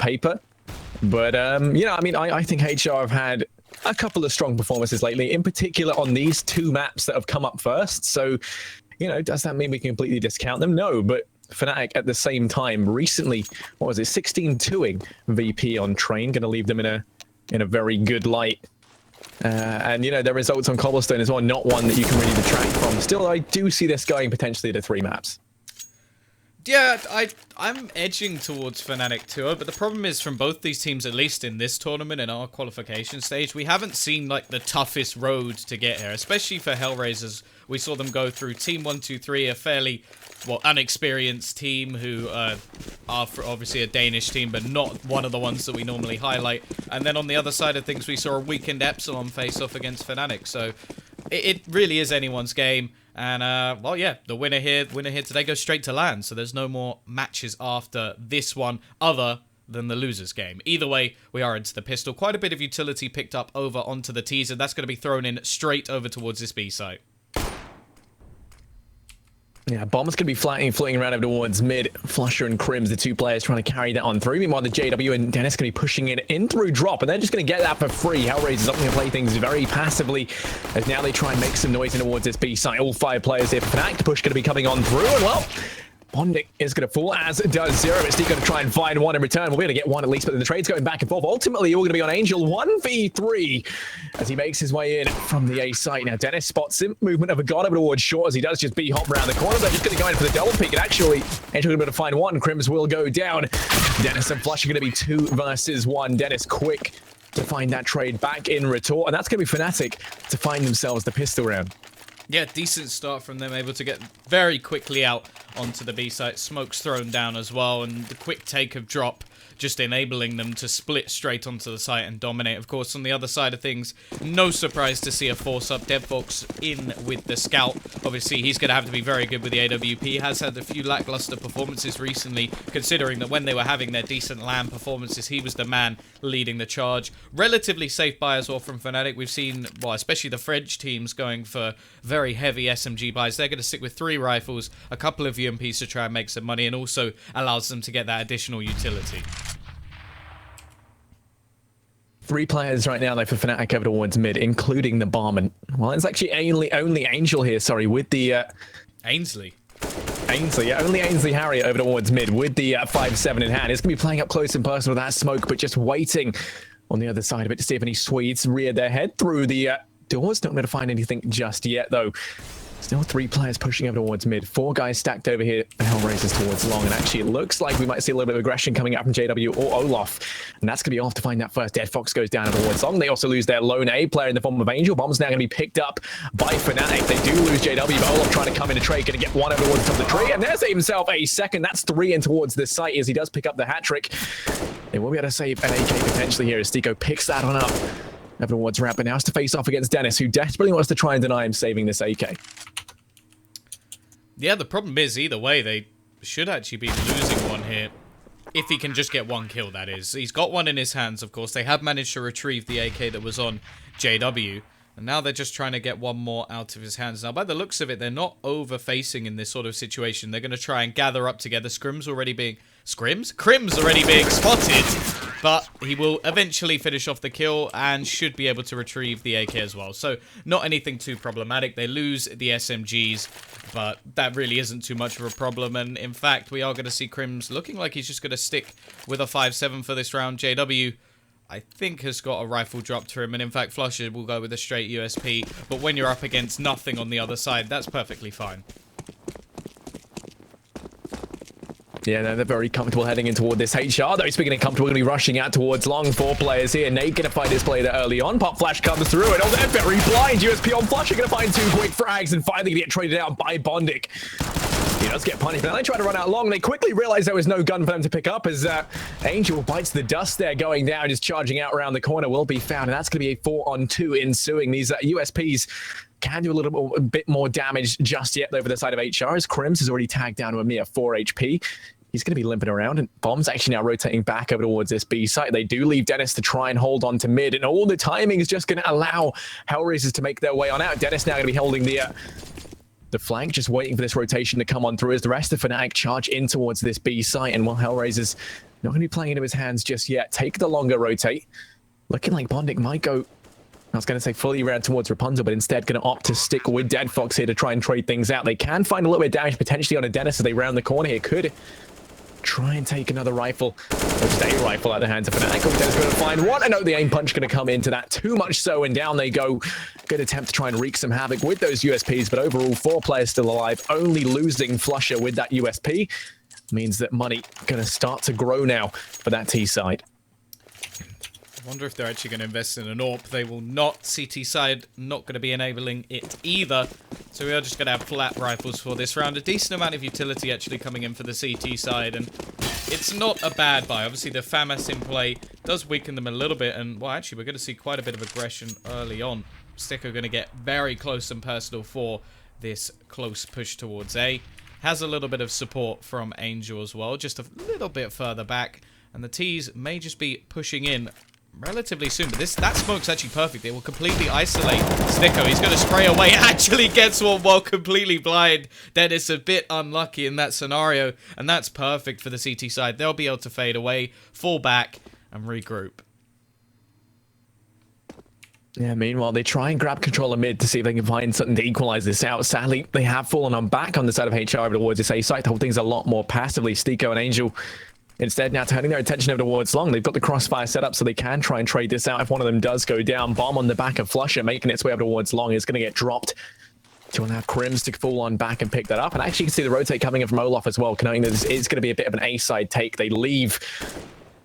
paper. But, you know, I mean, I think HR have had a couple of strong performances lately, in particular on these two maps that have come up first. So, you know, does that mean we can completely discount them? No, but Fnatic at the same time recently, what was it, 16-2ing VP on Train, going to leave them in a very good light. And, you know, their results on Cobblestone as well, not one that you can really detract from. Still, I do see this going potentially to 3 maps. Yeah, I'm edging towards Fnatic too, but the problem is from both these teams, at least in this tournament, in our qualification stage, we haven't seen like the toughest road to get here, especially for HellRaisers. We saw them go through Team 1-2-3, a fairly, well, unexperienced team who are obviously a Danish team, but not one of the ones that we normally highlight. And then on the other side of things, we saw a weakened Epsilon face off against Fnatic, so it really is anyone's game. And, well, yeah, the winner here today goes straight to LAN, so there's no more matches after this one other than the loser's game. Either way, we are into the pistol. Quite a bit of utility picked up over onto the teaser. That's going to be thrown in straight over towards this B site. Yeah, Bomb's going to be floating around over towards mid. Flusher and Crims, the 2 players trying to carry that on through. Meanwhile, the JW and Dennis going to be pushing it in through drop, and they're just going to get that for free. HellRaisers up going to play things very passively, as now they try and make some noise in towards this B site. All 5 players here for Fnatic. The push going to be coming on through, and well, Bondic is going to fall, as does Zero. It's still going to try and find one in return. We're going to get one at least, but then the trade's going back and forth. Ultimately, all going to be on Angel 1v3 as he makes his way in from the A site. Now, Dennis spots him. Movement of a god over towards short as he does just B-hop around the corner. They're just going to go in for the double pick, and actually, Angel going to be able to find one. Crims will go down. Dennis and Flush are going to be 2 versus 1. Dennis quick to find that trade back in retort, and that's going to be Fnatic to find themselves the pistol round. Yeah, decent start from them, able to get very quickly out onto the B site. Smoke's thrown down as well, and the quick take of drop just enabling them to split straight onto the site and dominate. Of course, on the other side of things, no surprise to see a force-up. Devfox in with the scout. Obviously, he's going to have to be very good with the AWP. He has had a few lackluster performances recently, considering that when they were having their decent LAN performances, he was the man leading the charge. Relatively safe buy as well from Fnatic. We've seen, well, especially the French teams going for very heavy SMG buys. They're going to stick with 3 rifles, a couple of UMPs to try and make some money, and also allows them to get that additional utility. 3 players right now, though, for Fnatic over towards mid, including the barman. Well, it's actually only Angel here, sorry, with the... Ainsley, yeah, only Ainsley Harriet over towards mid with the 5-7 in hand. It's going to be playing up close and personal with that smoke, but just waiting on the other side of it to see if any Swedes rear their head through the doors. Not going to find anything just yet, though. Still 3 players pushing over towards mid. 4 guys stacked over here for HellRaisers towards long. And actually, it looks like we might see a little bit of aggression coming out from JW or Olaf. And that's going to be off to find that first. Devfox goes down towards long. They also lose their lone A player in the form of Angel. Bomb's now going to be picked up by Fnatic. They do lose JW, but Olaf trying to come in a trade. Going to get one over towards the top of the tree. And there's himself a second. That's 3 in towards this site as he does pick up the hat trick. They will be able to save an AK potentially here as Stico picks that one up. Over towards ramp, but now has to face off against Dennis, who desperately wants to try and deny him saving this AK. Yeah, the problem is, either way, they should actually be losing one here. If he can just get 1 kill, that is. He's got one in his hands, of course. They have managed to retrieve the AK that was on JW. And now they're just trying to get 1 more out of his hands. Now, by the looks of it, they're not over-facing in this sort of situation. They're going to try and gather up together. Crim's already being spotted. But he will eventually finish off the kill and should be able to retrieve the AK as well. So, not anything too problematic. They lose the SMGs, but that really isn't too much of a problem. And in fact, we are going to see Crims looking like he's just going to stick with a 5-7 for this round. JW, I think, has got a rifle drop to him. And in fact, Flusher will go with a straight USP. But when you're up against nothing on the other side, that's perfectly fine. Yeah, they're very comfortable heading in toward this. HR, though, speaking of comfortable, going to be rushing out towards long. 4 players here. Nate going to find his play there early on. Pop Flash comes through, and oh, they're very blind. USP on Flush are going to find 2 quick frags, and finally get traded out by Bondic. He does get punished, but now they try to run out long. They quickly realize there was no gun for them to pick up as Angel bites the dust there, going down, just charging out around the corner, will be found, and that's going to be a 4-on-2 ensuing. These USPs can do a bit more damage just yet over the side of HR, as Crims has already tagged down to a mere 4 HP. He's going to be limping around, and Bomb's actually now rotating back over towards this B site. They do leave Dennis to try and hold on to mid, and all the timing is just going to allow HellRaisers to make their way on out. Dennis now going to be holding the the flank, just waiting for this rotation to come on through as the rest of Fnatic charge in towards this B site. And while HellRaisers not going to be playing into his hands just yet, take the longer rotate. Looking like Bondic might go, I was going to say fully around towards Rapunzel, but instead going to opt to stick with Dead Fox here to try and trade things out. They can find a little bit of damage potentially on a Dennis as they round the corner here. Could try and take another rifle, or just a rifle out of the hands of Fnatic. Dennis going to find one. I know the aim punch going to come into that too much so, and down they go. Good attempt to try and wreak some havoc with those USPs, but overall 4 players still alive. Only losing Flusher with that USP means that money going to start to grow now for that T side. I wonder if they're actually going to invest in an AWP. They will not. CT side not going to be enabling it either. So we are just going to have flat rifles for this round. A decent amount of utility actually coming in for the CT side. And it's not a bad buy. Obviously, the FAMAS in play does weaken them a little bit. And, well, actually, we're going to see quite a bit of aggression early on. Sticker going to get very close and personal for this close push towards A. Has a little bit of support from Angel as well. Just a little bit further back. And the T's may just be pushing in relatively soon, but that smoke's actually perfect. It will completely isolate Sticko. He's going to spray away. Actually gets one while completely blind. Dennis a bit unlucky in that scenario, and that's perfect for the CT side. They'll be able to fade away, fall back, and regroup. Yeah, meanwhile, they try and grab control of mid to see if they can find something to equalize this out. Sadly, they have fallen on back on the side of HR over towards this A site. The whole thing's a lot more passively. Sticko and Angel instead now turning their attention over towards Long. They've got the crossfire set up so they can try and trade this out if one of them does go down. Bomb on the back of Flusher making its way over towards Long is going to get dropped to allow Crims to fall on back and pick that up. And actually you can see the rotate coming in from Olaf as well, knowing that this is going to be a bit of an A-side take. They leave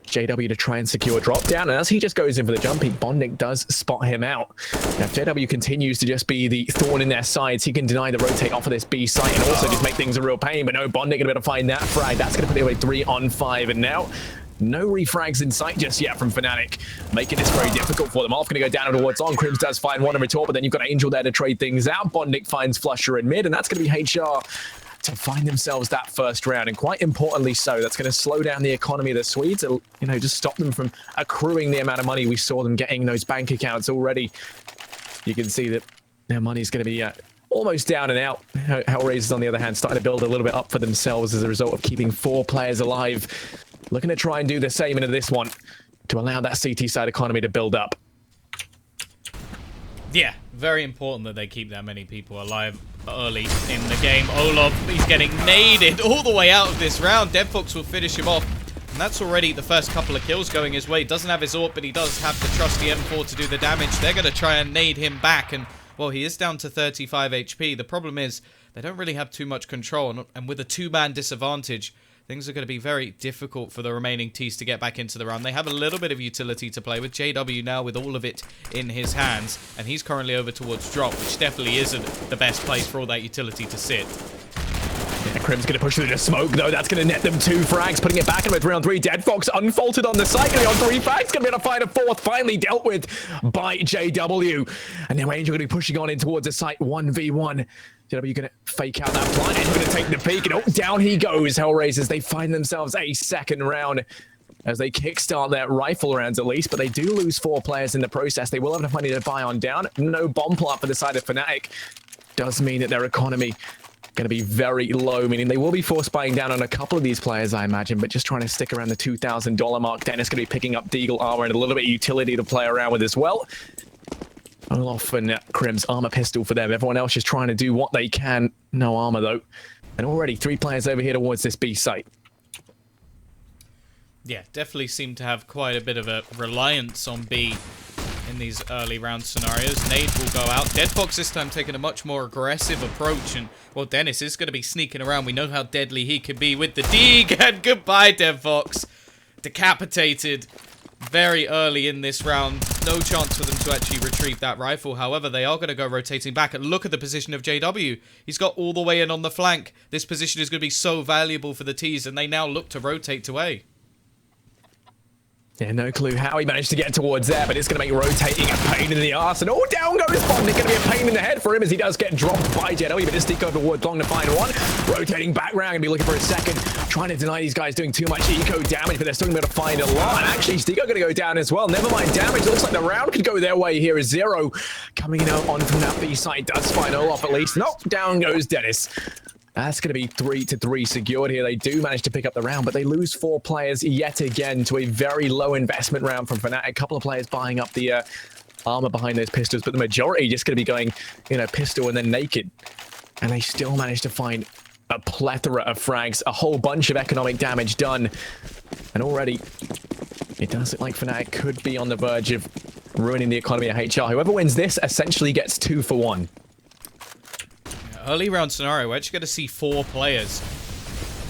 JW to try and secure drop down, and as he just goes in for the jump peek, Bondic does spot him out. Now if JW continues to just be the thorn in their sides, he can deny the rotate off of this B site and also just make things a real pain, but no, Bondic gonna be able to find that frag. That's gonna put it away 3 on 5, and now no refrags in sight just yet from Fnatic, making this very difficult for them. Off gonna go down towards On. Crims does find one in retort, but then you've got Angel there to trade things out. Bondic finds Flusher in mid, and that's gonna be HR to find themselves that first round, and quite importantly so. That's going to slow down the economy of the Swedes. It'll, just stop them from accruing the amount of money we saw them getting in those bank accounts already. You can see that their money's going to be almost down and out. HellRaisers, on the other hand, starting to build a little bit up for themselves as a result of keeping 4 players alive. Looking to try and do the same into this one to allow that CT side economy to build up. Yeah, very important that they keep that many people alive early in the game. Olaf, he's getting naded all the way out of this round. Dead Fox will finish him off. And that's already the first couple of kills going his way. Doesn't have his AWP, but he does have the trusty M4 to do the damage. They're going to try and nade him back. And, well, he is down to 35 HP. The problem is they don't really have too much control. And with a 2-man disadvantage, things are going to be very difficult for the remaining T's to get back into the round. They have a little bit of utility to play with. JW now with all of it in his hands. And he's currently over towards drop, which definitely isn't the best place for all that utility to sit. Yeah, Crim's going to push through the smoke, though. That's going to net them 2 frags, putting it back into a 3 on 3. Dead Fox unfaulted on the site. Going to be on 3 frags. Going to be able to find a 4th. Finally dealt with by JW. And now Angel going to be pushing on in towards the site 1v1. JW going to fake out that blind. Angel going to take the peek. And down he goes. HellRaisers, they find themselves a 2nd round as they kickstart their rifle rounds at least. But they do lose 4 players in the process. They will have enough money to buy on down. No bomb plot for the side of Fnatic. Does mean that their economy going to be very low, meaning they will be force buying down on a couple of these players, I imagine, but just trying to stick around the $2,000 mark. Dennis going to be picking up Deagle armor and a little bit of utility to play around with as well. Olaf and Crim's armor pistol for them. Everyone else just trying to do what they can. No armor, though. And already 3 players over here towards this B site. Yeah, definitely seem to have quite a bit of a reliance on B in these early round scenarios. Nade will go out. Dead Fox this time taking a much more aggressive approach, and, well, Dennis is going to be sneaking around. We know how deadly he can be with the dig, and goodbye, Dead Fox. Decapitated very early in this round. No chance for them to actually retrieve that rifle. However, they are going to go rotating back, and look at the position of JW. He's got all the way in on the flank. This position is going to be so valuable for the T's, and they now look to rotate to A. Yeah, no clue how he managed to get towards there, but it's going to make rotating a pain in the arse. And down goes Bond. It's going to be a pain in the head for him as he does get dropped by JW, but just stick over towards long to find one. Rotating back round, going to be looking for a second. Trying to deny these guys doing too much eco damage, but they're still going to be able to find a lot. And actually, Stigo going to go down as well. Never mind damage. It looks like the round could go their way here as Zero coming in on from that B side. Does find Olaf at least. Nope, down goes Dennis. That's going to be 3-3 secured here. They do manage to pick up the round, but they lose 4 players yet again to a very low investment round from Fnatic. A couple of players buying up the armor behind those pistols, but the majority just going to be going, pistol and then naked. And they still manage to find a plethora of frags, a whole bunch of economic damage done. And already, it does look like Fnatic could be on the verge of ruining the economy of HR. Whoever wins this essentially gets 2 for 1. Early round scenario, we're actually going to see 4 players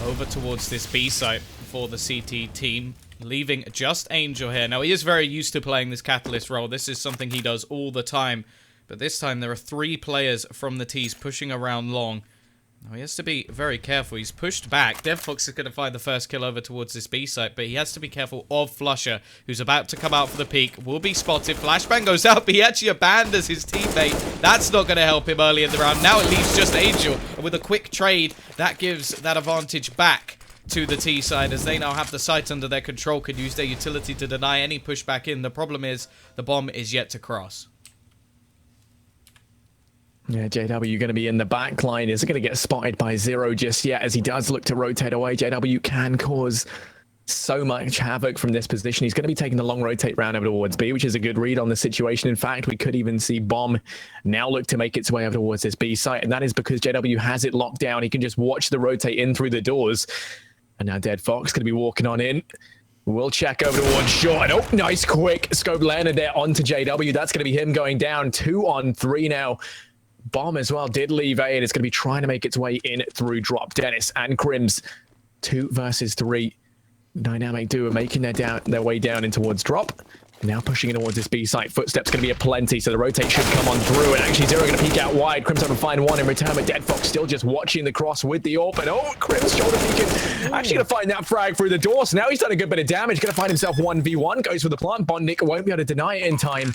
over towards this B site for the CT team, leaving just Angel here. Now, he is very used to playing this Catalyst role. This is something he does all the time. But this time, there are 3 players from the T's pushing around long. Now, he has to be very careful. He's pushed back. DevFox is going to find the first kill over towards this B site, but he has to be careful of Flusher, who's about to come out for the peak. Will be spotted. Flashbang goes out, but he actually abandons his teammate. That's not going to help him early in the round. Now it leaves just Angel. And with a quick trade, that gives that advantage back to the T side, as they now have the site under their control, could use their utility to deny any pushback in. The problem is, the bomb is yet to cross. Yeah, JW going to be in the back line. Isn't going to get spotted by Zero just yet as he does look to rotate away. JW can cause so much havoc from this position. He's going to be taking the long rotate round over towards B, which is a good read on the situation. In fact, we could even see Bomb now look to make its way over towards this B site, and that is because JW has it locked down. He can just watch the rotate in through the doors. And now Dead Fox going to be walking on in. We'll check over towards short. And nice quick scope landed there onto JW. That's going to be him going down 2 on 3 now. Bomb as well did leave A, and it's going to be trying to make its way in through drop. Dennis and Crims, 2 versus 3. Dynamic duo making their way down in towards drop. Now pushing in towards this B site. Footsteps going to be aplenty, so the rotate should come on through. And actually, Zero going to peek out wide. Crims going to find one in return, but Dead Fox still just watching the cross with the AWP. And Crims shoulder peeking. Actually going to find that frag through the door. So now he's done a good bit of damage. Going to find himself 1v1. Goes for the plant. Bondnik won't be able to deny it in time.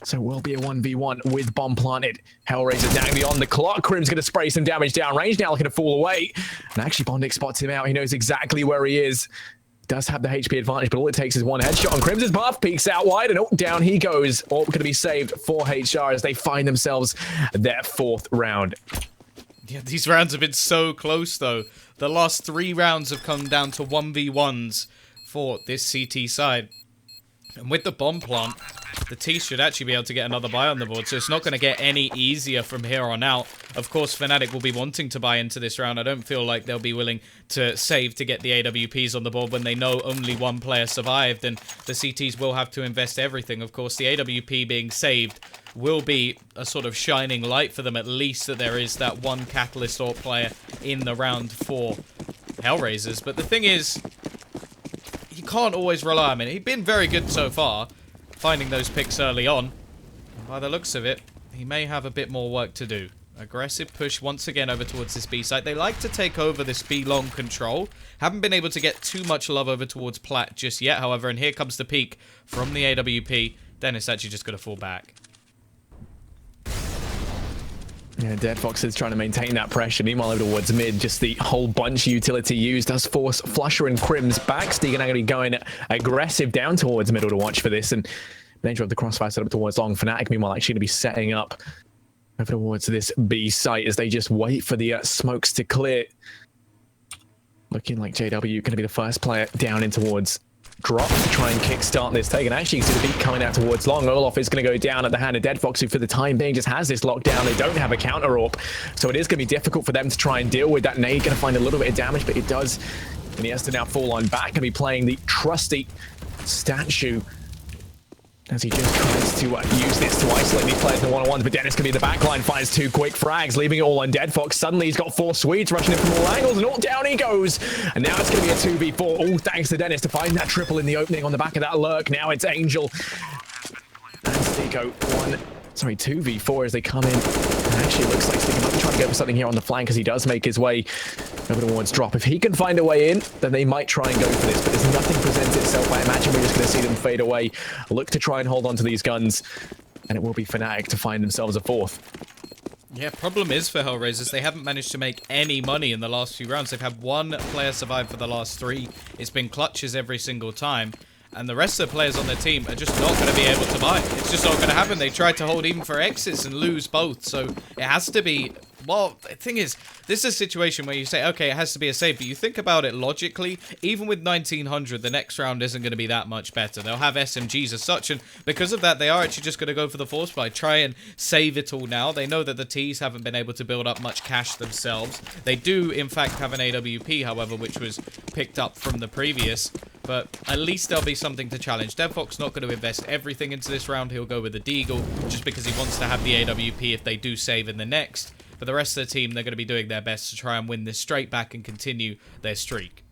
So it will be a 1v1 with bomb planted. HellRaisers now beyond the clock. Crims going to spray some damage down range. Now looking to fall away. And actually, Bondnik spots him out. He knows exactly where he is. Does have the HP advantage, but all it takes is one headshot on Crimson's buff. Peeks out wide, and down he goes. All going to be saved for HR as they find themselves their 4th round. Yeah, these rounds have been so close, though. The last 3 rounds have come down to 1v1s for this CT side. And with the bomb plant, the T should actually be able to get another buy on the board, so it's not going to get any easier from here on out. Of course, Fnatic will be wanting to buy into this round. I don't feel like they'll be willing to save to get the AWPs on the board when they know only 1 player survived, and the CTs will have to invest everything. Of course, the AWP being saved will be a sort of shining light for them, at least that there is that 1 Catalyst or player in the round for HellRaisers. But the thing is, you can't always rely on him. He's been very good so far, finding those picks early on. And by the looks of it, he may have a bit more work to do. Aggressive push once again over towards this B site. They like to take over this B long control. Haven't been able to get too much love over towards Plat just yet, however, and here comes the peek from the AWP. Dennis actually just got to fall back. Yeah, Dead Fox is trying to maintain that pressure. Meanwhile, over towards mid, just the whole bunch utility used does force Flusher and Crims back. Stegan are going to be going aggressive down towards middle to watch for this, and danger of the crossfire set up towards long. Fnatic, meanwhile, actually going to be setting up over towards this B site as they just wait for the smokes to clear. Looking like JW going to be the first player down in towards drop to try and kickstart this take. And actually, you can see the beat coming out towards long. Olaf is going to go down at the hand of Dead Fox, who for the time being just has this lockdown. They don't have a counter AWP, so it is going to be difficult for them to try and deal with that nade. Going to find a little bit of damage, but it does. And he has to now fall on back and be playing the trusty statue as he just tries to use this to isolate these players in the one-on-ones. But Dennis can be in the backline, finds 2 quick frags, leaving it all on Dead Fox. Suddenly he's got 4 Swedes rushing in from all angles, and all down he goes. And now it's going to be a 2v4, all thanks to Dennis to find that triple in the opening on the back of that lurk. Now it's Angel and Stico, 1, Sorry, 2v4 as they come in. And actually, it looks like Sticker might be trying to go for something here on the flank as he does make his way over towards drop. If he can find a way in, then they might try and go for this, but as nothing presents itself, I imagine we're just going to see them fade away. Look to try and hold on to these guns, and it will be Fnatic to find themselves a fourth. Yeah, problem is for HellRaisers, they haven't managed to make any money in the last few rounds. They've had one player survive for the last 3. It's been clutches every single time. And the rest of the players on their team are just not going to be able to buy. It's just not going to happen. They tried to hold even for exits and lose both. So it has to be... Well, the thing is, this is a situation where you say, okay, it has to be a save. But you think about it logically, even with 1900, the next round isn't going to be that much better. They'll have SMGs as such. And because of that, they are actually just going to go for the force buy. Try and save it all now. They know that the Ts haven't been able to build up much cash themselves. They do, in fact, have an AWP, however, which was picked up from the previous. But at least there'll be something to challenge. DevFox not going to invest everything into this round. He'll go with the Deagle just because he wants to have the AWP if they do save in the next. But the rest of the team, they're going to be doing their best to try and win this straight back and continue their streak.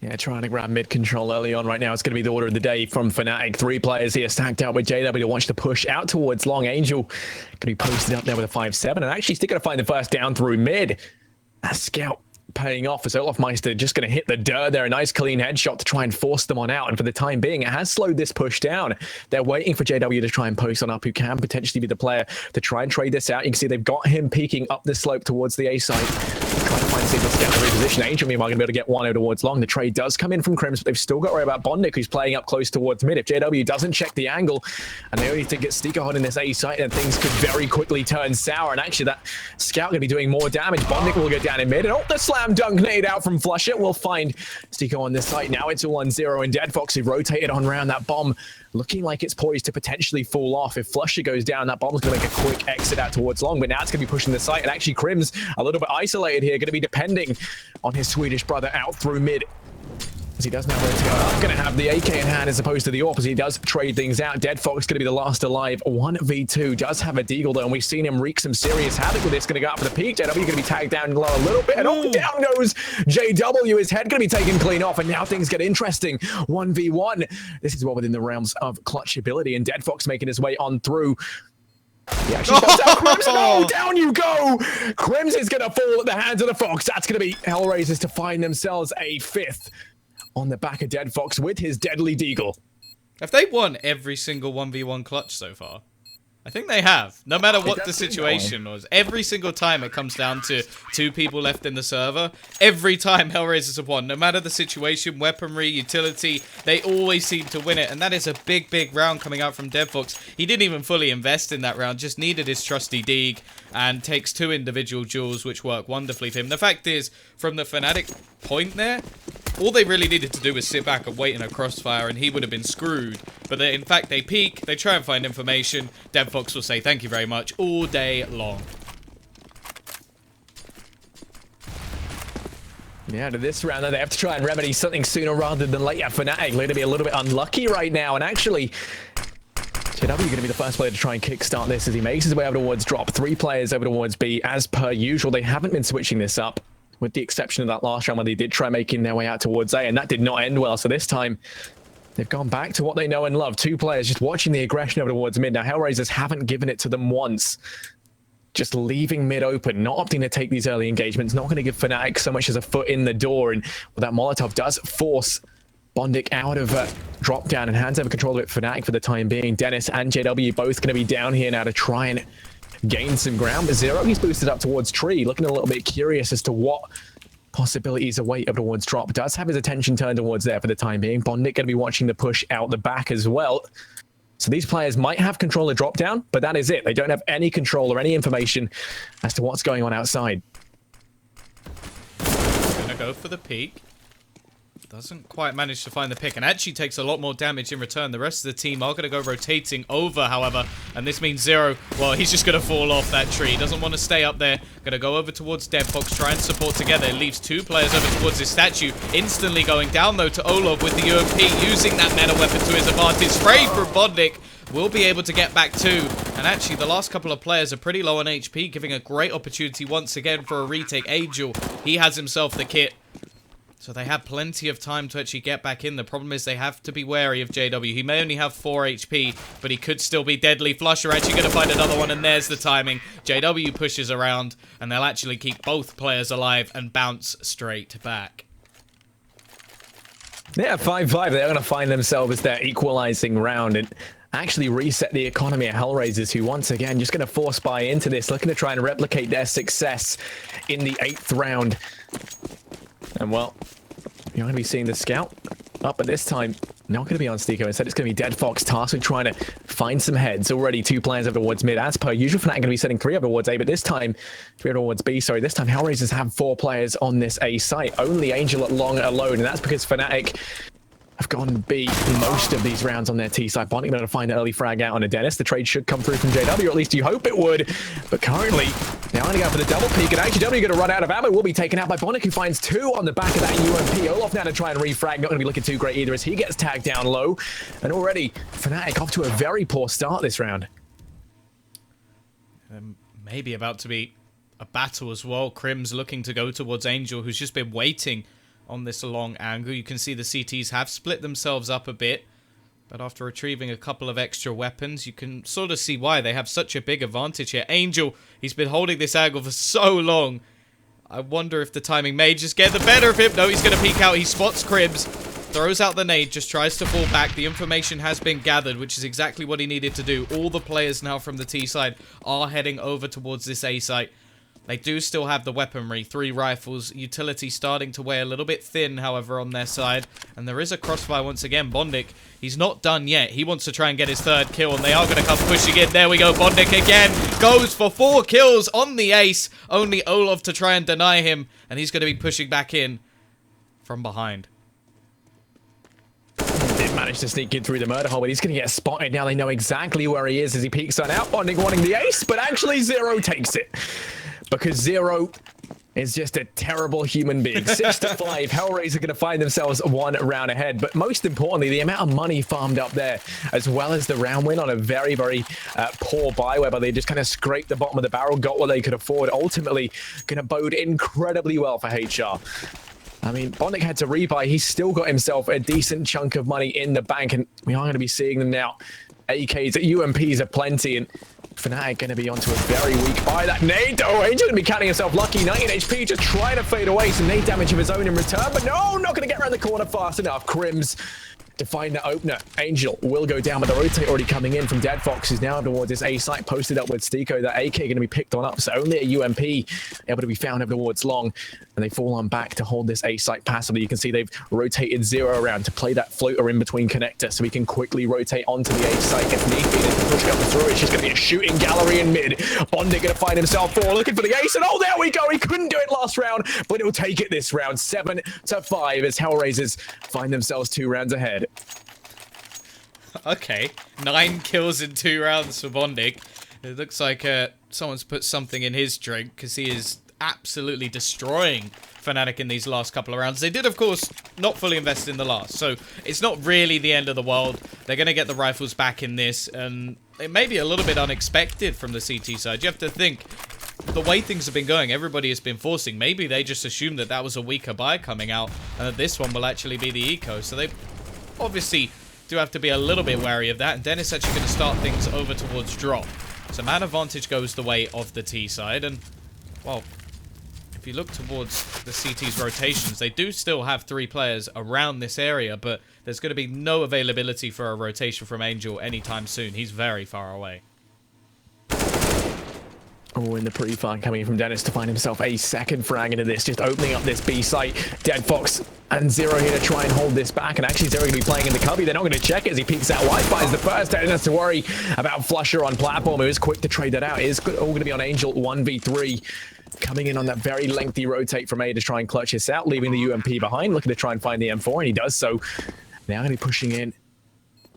Yeah, trying to grab mid control early on right now. It's going to be the order of the day from Fnatic. 3 players here stacked out with JW to watch the push out towards long. Angel going to be posted up there with a 5-7. And actually still going to find the first down through mid. That scout paying off as Olofmeister just going to hit the dirt there. A nice clean headshot to try and force them on out. And for the time being, it has slowed this push down. They're waiting for JW to try and post on up, who can potentially be the player to try and trade this out. You can see they've got him peeking up the slope towards the A site. Trying to find Signal Scout to reposition. Angel, meanwhile, going to be able to get one over towards long. The trade does come in from Crims, but they've still got to worry about Bondic, who's playing up close towards mid. If JW doesn't check the angle, and they only need to get Sneakerhod in this A site, then things could very quickly turn sour. And actually, that Scout going to be doing more damage. Bondic will go down in mid, and the slam dunk nade out from Flusher. We'll find Stico on this site. Now it's all on 0, and DeadFox, who rotated on round that bomb, looking like it's poised to potentially fall off. If Flusher goes down, that bomb's going to make a quick exit out towards long, but now it's going to be pushing the site, and actually Crims, a little bit isolated here, going to be depending on his Swedish brother out through mid. As he does now going to have the AK in hand as opposed to the AWP, as he does trade things out. DeadFox going to be the last alive. 1v2, does have a Deagle though, and we've seen him wreak some serious havoc with this. Going to go up for the peak. JW going to be tagged down low a little bit, and down goes JW. His head going to be taken clean off, and now things get interesting. 1v1. This is well within the realms of clutch ability, and DeadFox making his way on through. He actually steps out. Crims, no, down you go! Crims is going to fall at the hands of the Fox. That's going to be HellRaisers to find themselves a 5th on the back of DeadFox with his deadly Deagle. Have they won every single 1v1 clutch so far? I think they have. No matter what the situation was. Every single time it comes down to 2 people left in the server. Every time HellRaisers have won. No matter the situation, weaponry, utility, they always seem to win it. And that is a big, big round coming out from DeadFox. He didn't even fully invest in that round. Just needed his trusty Deag. And takes 2 individual duels, which work wonderfully for him. The fact is, from the Fnatic point there, all they really needed to do was sit back and wait in a crossfire, and he would have been screwed. But in fact, they peek, they try and find information. DeadFox will say thank you very much all day long. Yeah, to this round, they have to try and remedy something sooner rather than later. Fnatic going to be a little bit unlucky right now, and actually, JW going to be the first player to try and kickstart this as he makes his way over towards drop. 3 players over towards B. As per usual, they haven't been switching this up, with the exception of that last round where they did try making their way out towards A, and that did not end well. So this time, they've gone back to what they know and love. 2 players just watching the aggression over towards mid. Now, HellRaisers haven't given it to them once. Just leaving mid open, not opting to take these early engagements, not going to give Fnatic so much as a foot in the door. And well, that Molotov does force Bondic out of drop down and hands over control of it for Fnatic for the time being. Dennis and JW both going to be down here now to try and gain some ground. But Zero, he's boosted up towards tree, looking a little bit curious as to what possibilities await up towards drop. Does have his attention turned towards there for the time being. Bondic going to be watching the push out the back as well. So these players might have control of drop down, but that is it. They don't have any control or any information as to what's going on outside. Gonna go for the peak. Doesn't quite manage to find the pick, and actually takes a lot more damage in return. The rest of the team are going to go rotating over, however, and this means Zero, well, he's just going to fall off that tree. Doesn't want to stay up there. Going to go over towards DeadFox, try and support together. It leaves 2 players over towards this statue. Instantly going down, though, to Olov with the UMP, using that meta weapon to his advantage. Spray from Bondic. Will be able to get back too. And actually, the last couple of players are pretty low on HP, giving a great opportunity once again for a retake. Angel, he has himself the kit. So they have plenty of time to actually get back in. The problem is they have to be wary of JW. He may only have 4 HP, but he could still be deadly. Flusher actually going to find another one, and there's the timing. JW pushes around, and they'll actually keep both players alive and bounce straight back. Yeah, 5-5. They're going to find themselves their equalizing round and actually reset the economy at HellRaisers, who once again just going to force buy into this, looking to try and replicate their success in the 8th round. And well, you're going to be seeing the scout up, but this time not going to be on Stico. Instead, it's going to be Dead Fox tasked with trying to find some heads. Already 2 players over towards mid. As per usual, fnatic going to be setting 3 over towards A, but this time 3 over towards B. Sorry, this time HellRaisers have 4 players on this A site. Only Angel at long alone, and that's because fnatic have gone B most of these rounds on their T side. Bonding going to find an early frag out on a Dennis. The trade should come through from JW, or at least you hope it would. But currently, they're going to go for the double peek, and actually JW going to run out of ammo. Will be taken out by Bonic, who finds 2 on the back of that UMP. Olaf now to try and refrag. Not going to be looking too great either, as he gets tagged down low. And already, fnatic off to a very poor start this round. Maybe about to be a battle as well. Crim's looking to go towards Angel, who's just been waiting on this long angle. You can see the CTs have split themselves up a bit, but after retrieving a couple of extra weapons, you can sort of see why they have such a big advantage here. Angel, he's been holding this angle for so long. I wonder if the timing may just get the better of him. No, he's going to peek out. He spots Cribs, throws out the nade, just tries to fall back. The information has been gathered, which is exactly what he needed to do. All the players now from the T side are heading over towards this A site. They do still have the weaponry, 3 rifles, utility starting to weigh a little bit thin, however, on their side. And there is a crossfire once again. Bondic, he's not done yet. He wants to try and get his 3rd kill, and they are going to come pushing in. There we go. Bondic again goes for 4 kills on the ace. Only Olaf to try and deny him, and he's going to be pushing back in from behind. Did manage to sneak in through the murder hole, but he's going to get spotted now. They know exactly where he is as he peeks on out. Bondic wanting the ace, but actually Zero takes it. Because Zero is just a terrible human being. 6-5, HellRaisers are going to find themselves 1 round ahead. But most importantly, the amount of money farmed up there, as well as the round win on a very, very poor buy, whereby they just kind of scraped the bottom of the barrel, got what they could afford, ultimately going to bode incredibly well for HR. I mean, Bondic had to rebuy. He's still got himself a decent chunk of money in the bank, and we are going to be seeing them now. AKs, UMPs are plenty, and fnatic going to be onto a very weak buy. That nade, oh, Angel going to be counting himself lucky. 19 HP, just trying to fade away. Some nade damage of his own in return, but no, not going to get around the corner fast enough. Crims to find the opener. Angel will go down, but the rotate already coming in from Dead Fox, who's now towards this A site, posted up with Stico. That AK going to be picked on up, so only a UMP able to be found over towards long, and they fall on back to hold this A site passively. You can see they've rotated Zero around to play that floater in between connector, so we can quickly rotate onto the A site if need be. They can push up through. It's just going to be a shooting gallery in mid. Bondic going to find himself 4, looking for the ace, and oh, there we go. He couldn't do it last round, but he'll take it this round. 7-5 as HellRaisers find themselves 2 rounds ahead. Okay, 9 kills in 2 rounds for Bondic. It looks like someone's put something in his drink, because he is absolutely destroying fnatic in these last couple of rounds. They did, of course, not fully invest in the last, so it's not really the end of the world. They're going to get the rifles back in this, and it may be a little bit unexpected from the CT side. You have to think, the way things have been going, everybody has been forcing. Maybe they just assumed that that was a weaker buy coming out, and that this one will actually be the eco. So they obviously do have to be a little bit wary of that, and Dennis actually going to start things over towards drop. So man advantage goes the way of the T side, and, well, if you look towards the CT's rotations, they do still have 3 players around this area, but there's going to be no availability for a rotation from Angel anytime soon. He's very far away. Oh, in the pre-fire coming from Dennis to find himself a 2nd frag into this, just opening up this B site. Dead Fox and Zero here to try and hold this back, and actually Zero going to be playing in the cubby. They're not going to check it as he peeks out. Wi-Fi is the first. Don't have to worry about Flusher on platform, who is quick to trade that out. It is all going to be on Angel 1v3. Coming in on that very lengthy rotate from A to try and clutch this out, leaving the UMP behind, looking to try and find the M4, and he does so. Now going to be pushing in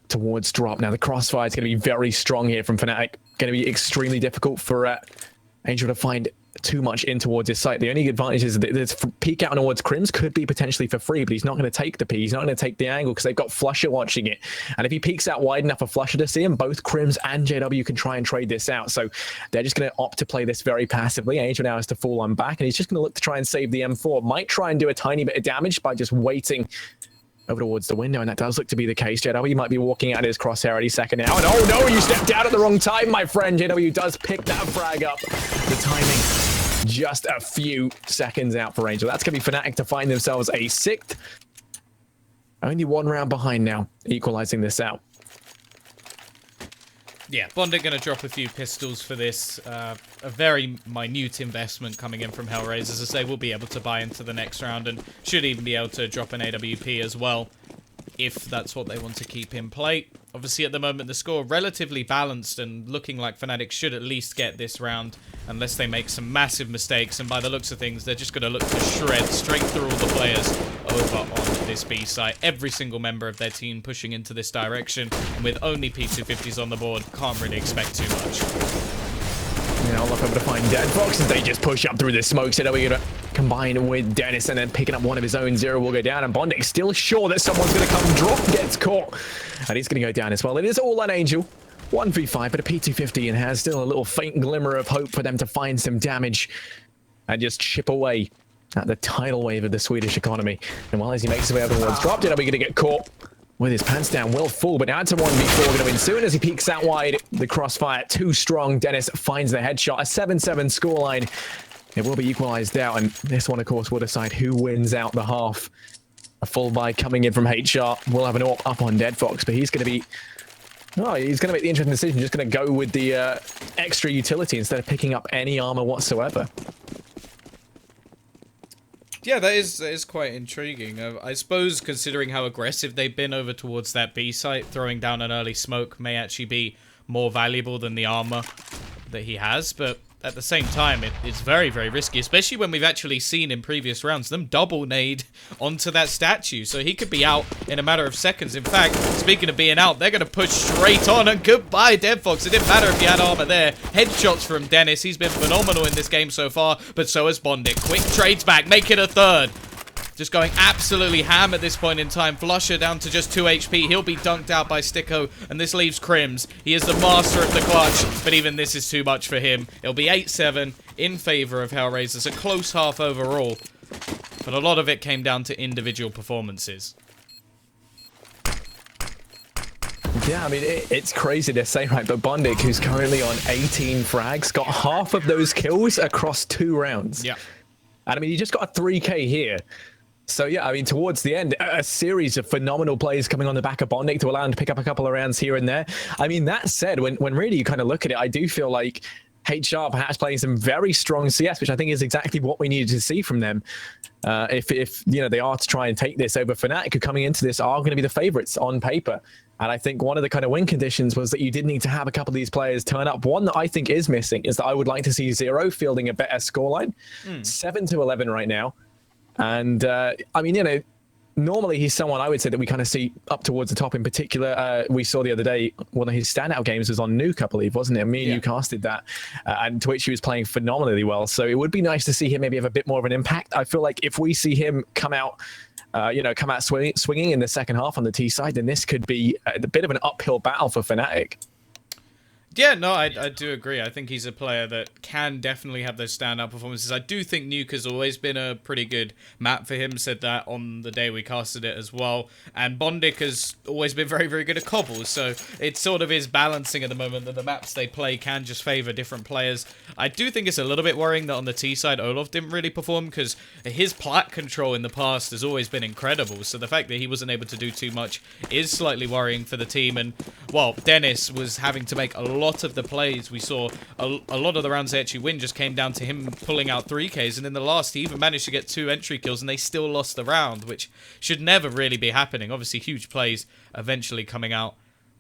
towards drop. Now the crossfire is going to be very strong here from fnatic. Going to be extremely difficult for Angel to find too much in towards his site. The only advantage is that this peek out towards Crims could be potentially for free, but he's not going to take the P. He's not going to take the angle because they've got Flusher watching it. And if he peeks out wide enough for Flusher to see him, both Crims and JW can try and trade this out. So they're just going to opt to play this very passively. Angel now has to fall on back, and he's just going to look to try and save the M4. Might try and do a tiny bit of damage by just waiting over towards the window, and that does look to be the case. JW might be walking out his crosshair any second now. And oh no, you stepped out at the wrong time, my friend. JW does pick that frag up. The timing just a few seconds out for Angel. That's going to be Fnatic to find themselves a 6th. Only 1 round behind now, equalizing this out. Yeah, Bondit going to drop a few pistols for this. A very minute investment coming in from HellRaisers, as they will be able to buy into the next round and should even be able to drop an AWP as well, if that's what they want to keep in play. Obviously, at the moment, the score relatively balanced and looking like Fnatic should at least get this round, unless they make some massive mistakes. And by the looks of things, they're just going to look to shred straight through all the players over on this B site. Every single member of their team pushing into this direction, and with only P250s on the board, can't really expect too much. Now look over to find Dead Fox as they just push up through the smoke. So we're going to combine with Dennis and then picking up one of his own. Zero will go down, and Bondic still sure that someone's going to come drop, gets caught, and he's going to go down as well. It is all on Angel. 1v5, but a P250 and has still a little faint glimmer of hope for them to find some damage and just chip away at the tidal wave of the Swedish economy. And while as he makes his way over towards drop, JW going to get caught with his pants down, will fall, but now it's a 1v4 going to win soon as he peeks out wide. The crossfire too strong. Dennis finds the headshot. A 7-7 scoreline. It will be equalized out, and this one, of course, will decide who wins out the half. A full buy coming in from HR. We'll have an AWP up on Dead Fox, but he's going to be... Oh, he's going to make the interesting decision. Just going to go with the extra utility instead of picking up any armor whatsoever. Yeah, that is quite intriguing. I suppose considering how aggressive they've been over towards that B site, throwing down an early smoke may actually be more valuable than the armor that he has, but at the same time, it's very, very risky, especially when we've actually seen in previous rounds them double nade onto that statue, so he could be out in a matter of seconds. In fact, speaking of being out, they're going to push straight on, and goodbye, Dead Fox. It didn't matter if he had armor there. Headshots from Dennis. He's been phenomenal in this game so far, but so has Bondit. Quick trades back, make it a 3rd. Just going absolutely ham at this point in time. Flusher down to just 2 HP. He'll be dunked out by Sticko, and this leaves Crims. He is the master of the clutch, but even this is too much for him. It'll be 8-7 in favor of HellRaisers. A close half overall, but a lot of it came down to individual performances. Yeah, I mean, it's crazy to say, right, but Bondic, who's currently on 18 frags, got half of those kills across 2 rounds. Yeah. And I mean, you just got a 3K here. So yeah, I mean, towards the end, a series of phenomenal plays coming on the back of Bondic to allow him to pick up a couple of rounds here and there. I mean, that said, when really you kind of look at it, I do feel like HR perhaps playing some very strong CS, which I think is exactly what we needed to see from them. If you know, they are to try and take this over Fnatic, who coming into this are going to be the favorites on paper. And I think one of the kind of win conditions was that you did need to have a couple of these players turn up. One that I think is missing is that I would like to see Zero fielding a better scoreline. 7-11 right now. And I mean, you know, normally he's someone I would say that we kind of see up towards the top. In particular, we saw the other day one of his standout games was on Nuke, I believe, wasn't it? Me and you casted that, and to which he was playing phenomenally well. So it would be nice to see him maybe have a bit more of an impact. I feel like if we see him come out, you know, come out swinging in the second half on the T side, then this could be a bit of an uphill battle for Fnatic. Yeah, no, I do agree. I think he's a player that can definitely have those standout performances. I do think Nuke has always been a pretty good map for him. Said that on the day we casted it as well. And Bondic has always been very, very good at cobbles. So it sort of is balancing at the moment that the maps they play can just favor different players. I do think it's a little bit worrying that on the T side, Olof didn't really perform because his plat control in the past has always been incredible. So the fact that he wasn't able to do too much is slightly worrying for the team. And, well, Dennis was having to make a lot of the plays we saw, a lot of the rounds they actually win just came down to him pulling out 3Ks, and in the last he even managed to get 2 entry kills and they still lost the round, which should never really be happening. Obviously huge plays eventually coming out.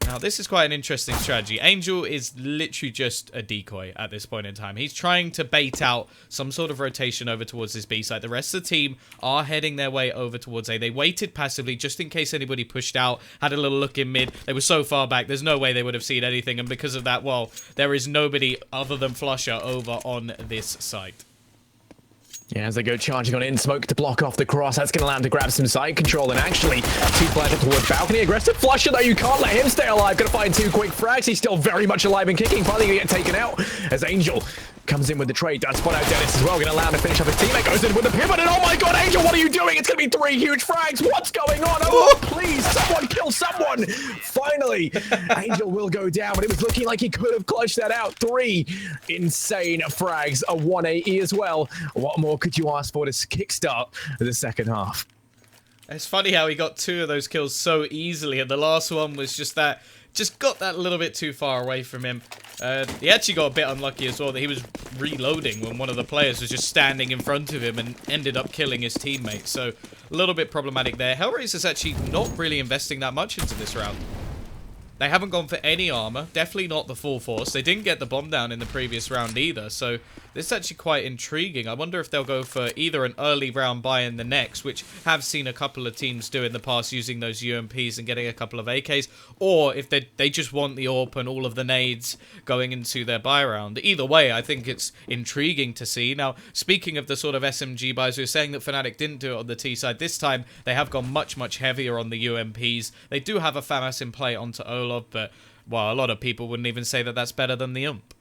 Now this is quite an interesting strategy. Angel is literally just a decoy at this point in time. He's trying to bait out some sort of rotation over towards this B side. The rest of the team are heading their way over towards A. They waited passively just in case anybody pushed out, had a little look in mid. They were so far back, there's no way they would have seen anything, and because of that, well, there is nobody other than Flusher over on this site. Yeah, as they go charging on in, smoke to block off the cross. That's going to allow him to grab some side control. And actually, two players up towards balcony. Aggressive flusher, though. You can't let him stay alive. Going to find two quick frags. He's still very much alive and kicking. Finally going to get taken out as Angel comes in with the trade. Does spot out Dennis as well. Going to allow him to finish off his teammate. Goes in with the pivot. And oh my god, Angel, what are you doing? It's going to be three huge frags. What's going on? Oh, please, someone kill someone. Finally, Angel will go down. But it was looking like he could have clutched that out. Three insane frags. A 180 as well. What more could you ask for to kickstart the second half? It's funny how he got two of those kills so easily, and the last one was just got that little bit too far away from him. He actually got a bit unlucky as well that he was reloading when one of the players was just standing in front of him and ended up killing his teammate. So a little bit problematic there. HellRaisers actually not really investing that much into this round. They haven't gone for any armor, definitely not the full force. They didn't get the bomb down in the previous round either, so this is actually quite intriguing. I wonder if they'll go for either an early round buy in the next, which have seen a couple of teams do in the past using those UMPs and getting a couple of AKs, or if they just want the AWP and all of the nades going into their buy round. Either way, I think it's intriguing to see. Now, speaking of the sort of SMG buys, we were saying that Fnatic didn't do it on the T side. This time, they have gone much, much heavier on the UMPs. They do have a FAMAS in play onto Olaf, but, well, a lot of people wouldn't even say that that's better than the UMP.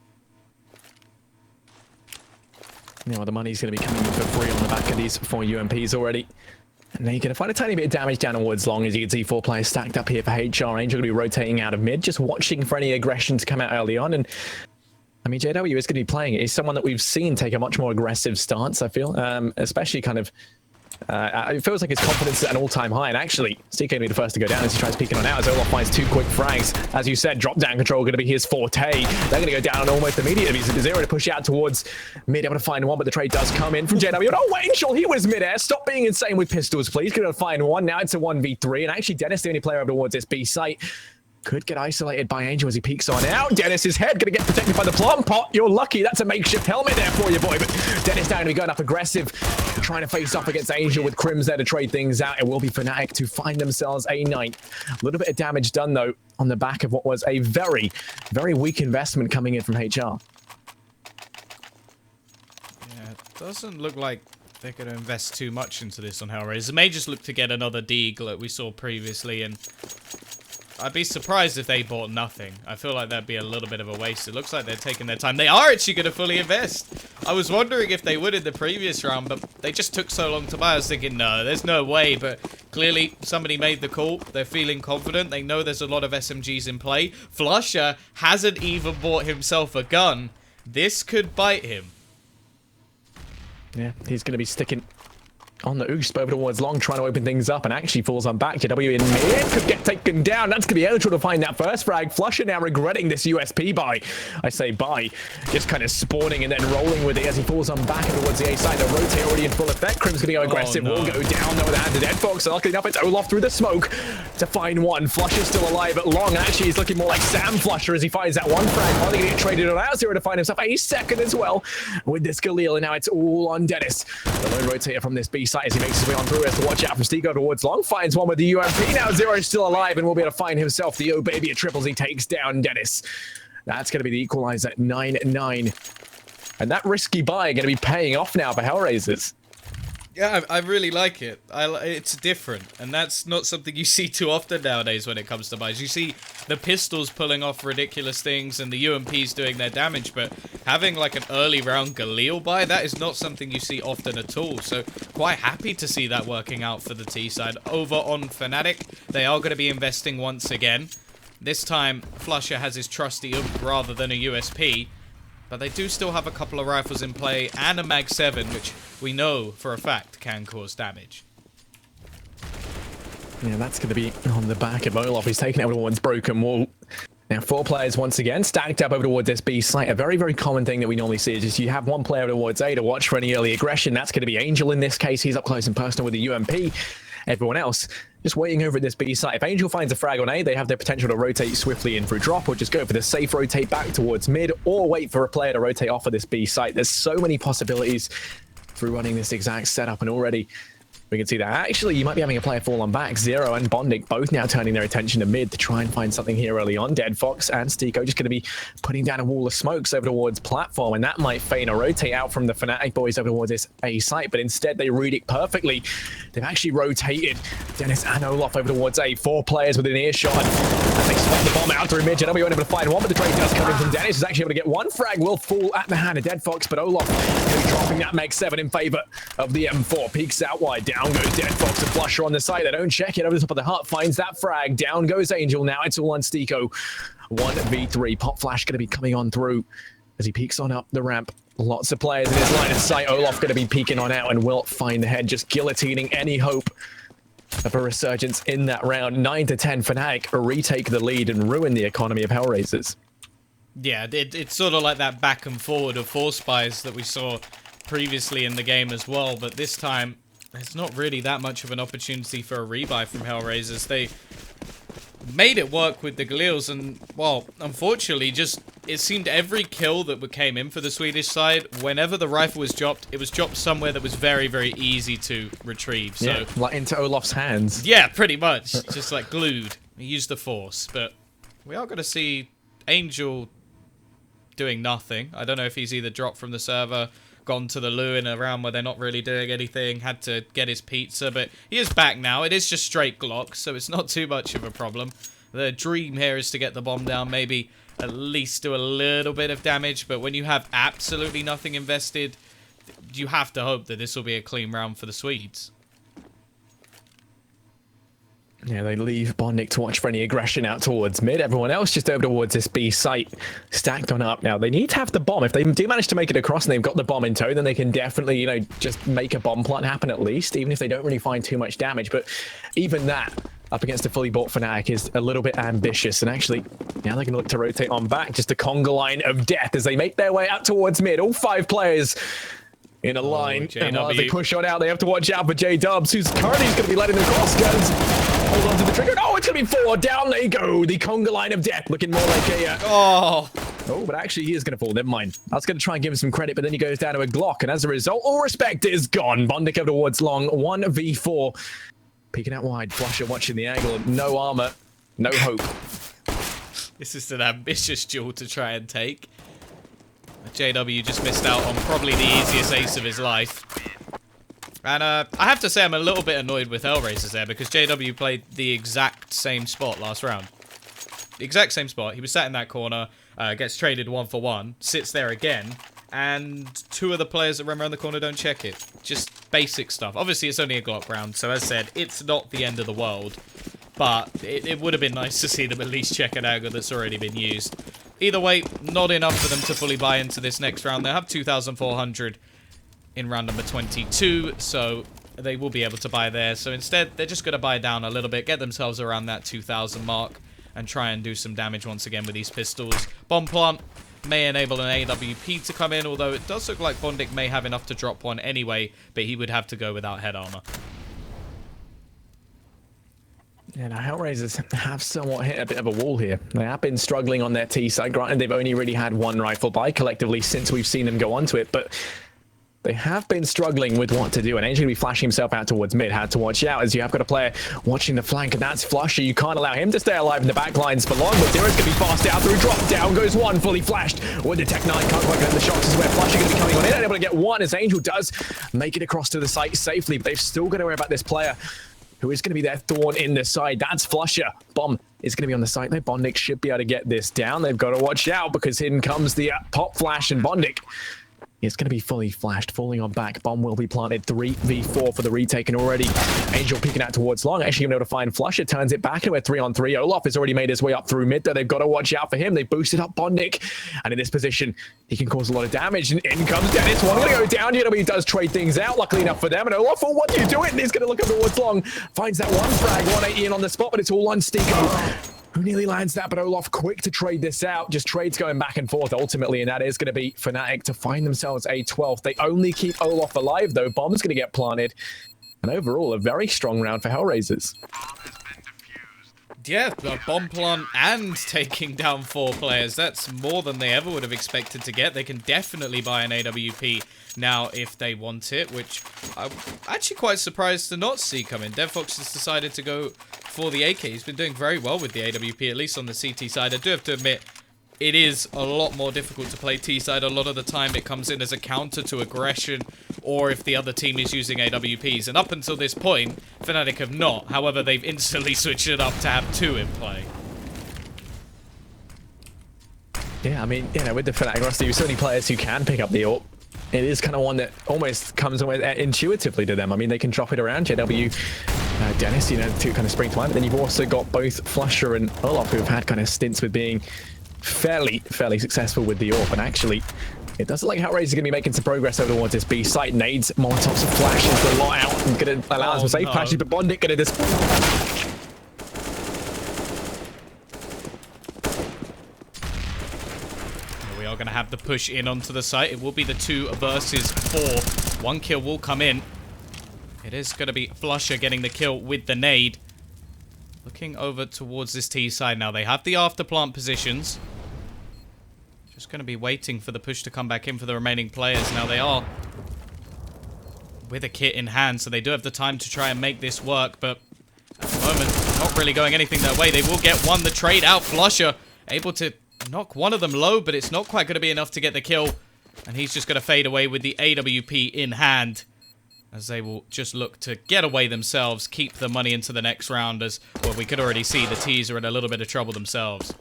You know, the money's going to be coming in for free on the back of these 4 UMPs already. And then you're going to find a tiny bit of damage down towards long. As you can see, 4 players stacked up here for HR. Angel going to be rotating out of mid, just watching for any aggression to come out early on. And I mean, JW is going to be playing it. He's someone that we've seen take a much more aggressive stance, I feel, especially kind of it feels like his confidence is at an all-time high, and actually, CK will be the first to go down as he tries peeking on out, as Olaf finds 2 quick frags. As you said, drop-down control going to be his forte. They're going to go down almost immediately. He's 0 to push out towards mid, able to find one, but the trade does come in from JW. Oh, Angel, he was mid-air. Stop being insane with pistols, please. Going to find one. Now it's a 1v3, and actually, Dennis, the only player over towards this B site, could get isolated by Angel as he peeks on out. Dennis's head going to get protected by the plum pot. You're lucky. That's a makeshift helmet there for you, boy. But Dennis down to be going up aggressive, trying to face off against Angel with Crims there to trade things out. It will be Fnatic to find themselves a 9. A little bit of damage done, though, on the back of what was a very, very weak investment coming in from HR. Yeah, it doesn't look like they're going to invest too much into this on HellRaisers. They may just look to get another Deagle like we saw previously, and I'd be surprised if they bought nothing. I feel like that'd be a little bit of a waste. It looks like they're taking their time. They are actually going to fully invest. I was wondering if they would in the previous round, but they just took so long to buy. I was thinking, no, there's no way. But clearly, somebody made the call. They're feeling confident. They know there's a lot of SMGs in play. Flusher hasn't even bought himself a gun. This could bite him. Yeah, he's going to be sticking on the Oosp over towards long, trying to open things up, and actually falls on back. JW in mid could get taken down. That's going to be eligible to find that first frag. Flusher now regretting this USP buy. I say buy, just kind of spawning and then rolling with it as he falls on back towards the A side. The rotate already in full effect. Crim's going to go aggressive. Oh, no. Will go down though with the hand of Dead Fox. So luckily enough, it's Olaf through the smoke to find one. Flusher's still alive at long. Actually, he's looking more like Sam Flusher as he finds that one frag. Finally going to get traded on out. 0 to find himself a second as well with this Galil, and now it's all on Dennis. The lone rotator from this B side as he makes his way on through, has to watch out for Stigo towards long, finds one with the UMP. Now 0 is still alive and will be able to find himself the baby at triples. He takes down Dennis. That's going to be the equalizer at 9-9. And that risky buy going to be paying off now for HellRaisers. Yeah, I really like it. It's different, and that's not something you see too often nowadays when it comes to buys. You see the pistols pulling off ridiculous things and the UMPs doing their damage, but having like an early round Galil buy, that is not something you see often at all. So quite happy to see that working out for the T side. Over on Fnatic, they are going to be investing once again. This time, Flusher has his trusty UMP rather than a USP. But they do still have a couple of rifles in play and a Mag 7, which we know for a fact can cause damage. Yeah, that's going to be on the back of Olaf. He's taking out everyone's broken wall. Now, 4 players once again stacked up over towards this B site. A very, very common thing that we normally see is just you have one player over towards A to watch for any early aggression. That's going to be Angel in this case. He's up close and personal with the UMP. Everyone else just waiting over at this B site. If Angel finds a frag on A, they have the potential to rotate swiftly in through drop, or just go for the safe rotate back towards mid, or wait for a player to rotate off of this B site. There's so many possibilities through running this exact setup, and already We can see that actually you might be having a player fall on back. Zero and Bondic both now turning their attention to mid to try and find something here early on. Dead Fox and Stico just going to be putting down a wall of smokes over towards platform, and that might feign a rotate out from the Fnatic boys over towards this A site, but instead they read it perfectly. They've actually rotated Dennis and Olaf over towards A. 4 players within earshot. And they spot the bomb out through mid. JW won't able to find one, but the trade does come in from Dennis. Is actually able to get one frag. Will fall at the hand of Dead Fox, but Olaf going to be dropping that Meg 7 in favor of the M4. Peeks out wide. Down goes Dead Fox and Flusher on the side. They don't check it over the top of the hut. Finds that frag. Down goes Angel. Now it's all on Stico. 1v3. Pop Flash going to be coming on through as he peeks on up the ramp. Lots of players in his line of sight. Olaf going to be peeking on out and will find the head, just guillotining any hope of a resurgence in that round. 9-10 Fnatic retake the lead and ruin the economy of HellRaisers. Yeah, it's sort of like that back and forward of 4 spies that we saw previously in the game as well, but this time there's not really that much of an opportunity for a rebuy from HellRaisers. They made it work with the Galils, and, well, unfortunately, just it seemed every kill that came in for the Swedish side, whenever the rifle was dropped, it was dropped somewhere that was very, very easy to retrieve. So, yeah, like into Olaf's hands. Yeah, pretty much. Just like glued. He used the force, but we are going to see Angel doing nothing. I don't know if he's either dropped from the server, gone to the loo in a round where they're not really doing anything, had to get his pizza, but he is back now. It is just straight Glock, so it's not too much of a problem. The dream here is to get the bomb down, maybe at least do a little bit of damage, but when you have absolutely nothing invested, you have to hope that this will be a clean round for the Swedes. Yeah, they leave Bondic to watch for any aggression out towards mid. Everyone else just over towards this B site, stacked on up now. They need to have the bomb. If they do manage to make it across and they've got the bomb in tow, then they can definitely, you know, just make a bomb plant happen at least, even if they don't really find too much damage. But even that, up against a fully bought Fnatic, is a little bit ambitious. And actually, now they're going to look to rotate on back. Just a conga line of death as they make their way out towards mid. All 5 players in a line. And as they push on out, they have to watch out for J-Dubs, who's currently going to be letting them cross. Hold on to the trigger. Oh, it's going to be 4. Down they go. The conga line of death, looking more like a... Oh, but actually he is going to fall. Never mind. I was going to try and give him some credit, but then he goes down to a Glock. And as a result, all respect is gone. Bondic over towards long. 1v4. Peeking out wide. Flusher watching the angle. No armor. No hope. This is an ambitious duel to try and take. JW just missed out on probably the easiest ace of his life. And I have to say I'm a little bit annoyed with HellRaisers there, because JW played the exact same spot last round. The exact same spot. He was sat in that corner, gets traded 1-for-1, sits there again, and 2 of the players that run around the corner don't check it. Just basic stuff. Obviously, it's only a Glock round, so as said, it's not the end of the world. But it would have been nice to see them at least check an angle that's already been used. Either way, not enough for them to fully buy into this next round. They have 2,400 in round number 22, so they will be able to buy there. So instead, they're just going to buy down a little bit, get themselves around that 2,000 mark, and try and do some damage once again with these pistols. Bomb plant may enable an AWP to come in, although it does look like Bondic may have enough to drop one anyway, but he would have to go without head armor. Yeah, now HellRaisers have somewhat hit a bit of a wall here. They have been struggling on their T side. Granted, they've only really had 1 rifle buy collectively since we've seen them go onto it, but they have been struggling with what to do. And Angel's going to be flashing himself out towards mid. Had to watch out as you have got a player watching the flank, and that's Flusher. You can't allow him to stay alive in the back lines for long, but Zero's going to be fast out through drop. Down goes 1, fully flashed with the Tech 9. Can't quite get the shocks as where Flusher going to be coming on in. Able to get 1 as Angel does make it across to the site safely, but they've still got to worry about this player who is going to be their thorn in the side. That's Flusher. Bomb is going to be on the site. No, Bondic should be able to get this down. They've got to watch out because in comes the pop flash, and Bondic is going to be fully flashed, falling on back. Bomb will be planted. 3v4 for the retake, and already Angel peeking out towards long. Actually able to find Flusher, turns it back into a 3-on-3. Olaf has already made his way up through mid, though. They've got to watch out for him. They boosted up Bondic, and in this position, he can cause a lot of damage. And in comes Dennis. One going to go down. He does trade things out, luckily enough for them. And Olaf, oh, what do you do? And he's going to look up towards long. Finds that 1 frag, 180 in on the spot, but it's all on Stico, who nearly lands that, but Olaf quick to trade this out. Just trades going back and forth ultimately, and that is going to be Fnatic to find themselves a 12th. They only keep Olaf alive, though. Bomb's going to get planted. And overall, a very strong round for HellRaisers. Yeah, a bomb plant and taking down 4 players. That's more than they ever would have expected to get. They can definitely buy an AWP now if they want it, which I'm actually quite surprised to not see come in. DevFox has decided to go for the AK. He's been doing very well with the AWP, at least on the CT side. I do have to admit, it is a lot more difficult to play T-side. A lot of the time it comes in as a counter to aggression, or if the other team is using AWPs. And up until this point, Fnatic have not. However, they've instantly switched it up to have 2 in play. Yeah, I mean, you know, with the Fnatic roster, you have so many players who can pick up the AWP. It is kind of one that almost comes intuitively to them. I mean, they can drop it around. JW, Dennis, you know, to kind of spring to mind. But then you've also got both Flusher and Olaf, who have had kind of stints with being fairly successful with the AWP. And actually, it does look like HellRaisers are going to be making some progress over towards this B site. Nades, Molotovs, and flashes a lot out. And going to allow us to save flashes, but Bondit going to just... We are going to have the push in onto the site. It will be the 2 versus 4. 1 kill will come in. It is going to be Flusher getting the kill with the nade. Looking over towards this T side now. They have the after plant positions. Just going to be waiting for the push to come back in for the remaining players. Now they are with a kit in hand, so they do have the time to try and make this work, but at the moment, not really going anything their way. They will get one. The trade out. Flusher able to knock one of them low, but it's not quite going to be enough to get the kill. And he's just going to fade away with the AWP in hand, as they will just look to get away themselves, keep the money into the next round, as, well, we could already see the T's are in a little bit of trouble themselves.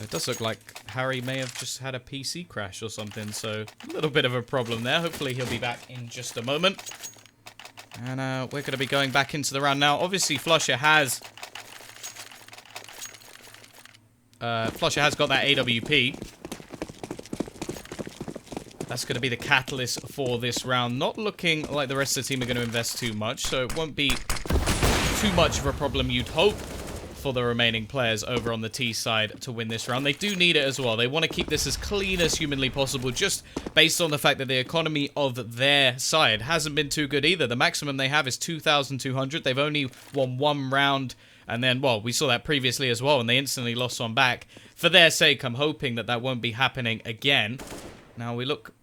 It does look like Harry may have just had a PC crash or something, so a little bit of a problem there. Hopefully he'll be back in just a moment. And we're going to be going back into the round now. Obviously, Flusher has got that AWP. That's going to be the catalyst for this round. Not looking like the rest of the team are going to invest too much, so it won't be too much of a problem, you'd hope, for the remaining players over on the T side to win this round. They do need it as well. They want to keep this as clean as humanly possible, just based on the fact that the economy of their side hasn't been too good either. The maximum they have is 2,200. They've only won 1 round, and then, well, we saw that previously as well, and they instantly lost one back. For their sake, I'm hoping that that won't be happening again. Now we look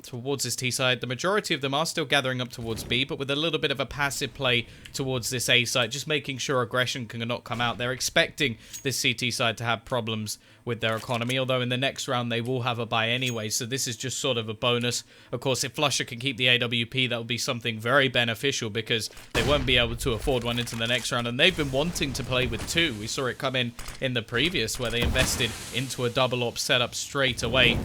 towards this T side. The majority of them are still gathering up towards B, but with a little bit of a passive play towards this A side, just making sure aggression cannot come out. They're expecting this CT side to have problems with their economy, although in the next round they will have a buy anyway, so this is just sort of a bonus. Of course, if Flusher can keep the AWP, that will be something very beneficial, because they won't be able to afford one into the next round, and they've been wanting to play with 2. We saw it come in the previous, where they invested into a double op setup straight away.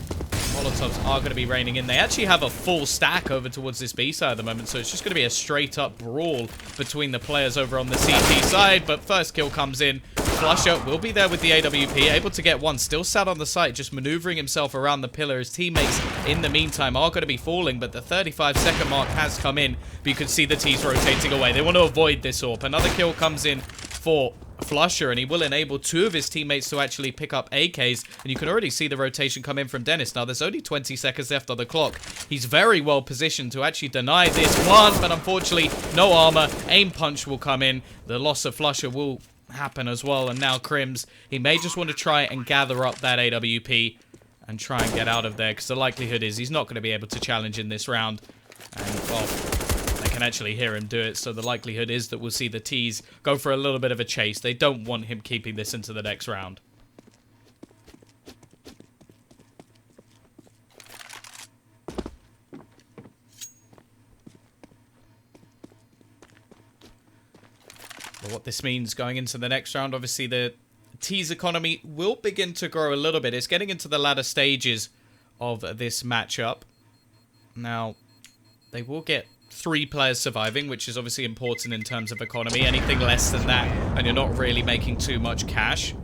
Molotovs are going to be raining in. They actually have a full stack over towards this B side at the moment, so it's just going to be a straight up brawl between the players over on the CT side. But first kill comes in. Flusher will be there with the AWP, able to get one, still sat on the site, just maneuvering himself around the pillar. His teammates in the meantime are going to be falling, but the 35-second mark has come in, but you can see the T's rotating away. They want to avoid this AWP. Another kill comes in for Flusher, and he will enable 2 of his teammates to actually pick up AKs, and you can already see the rotation come in from Dennis. Now, there's only 20 seconds left on the clock. He's very well positioned to actually deny this one, but unfortunately, no armor. Aim punch will come in. The loss of Flusher will happen as well, and now Crims, he may just want to try and gather up that AWP and try and get out of there, because the likelihood is he's not going to be able to challenge in this round. And, well, can actually hear him do it, so the likelihood is that we'll see the T's go for a little bit of a chase. They don't want him keeping this into the next round. But what this means going into the next round, obviously the T's economy will begin to grow a little bit. It's getting into the latter stages of this matchup. Now, they will get 3 players surviving, which is obviously important in terms of economy. Anything less than that, and you're not really making too much cash.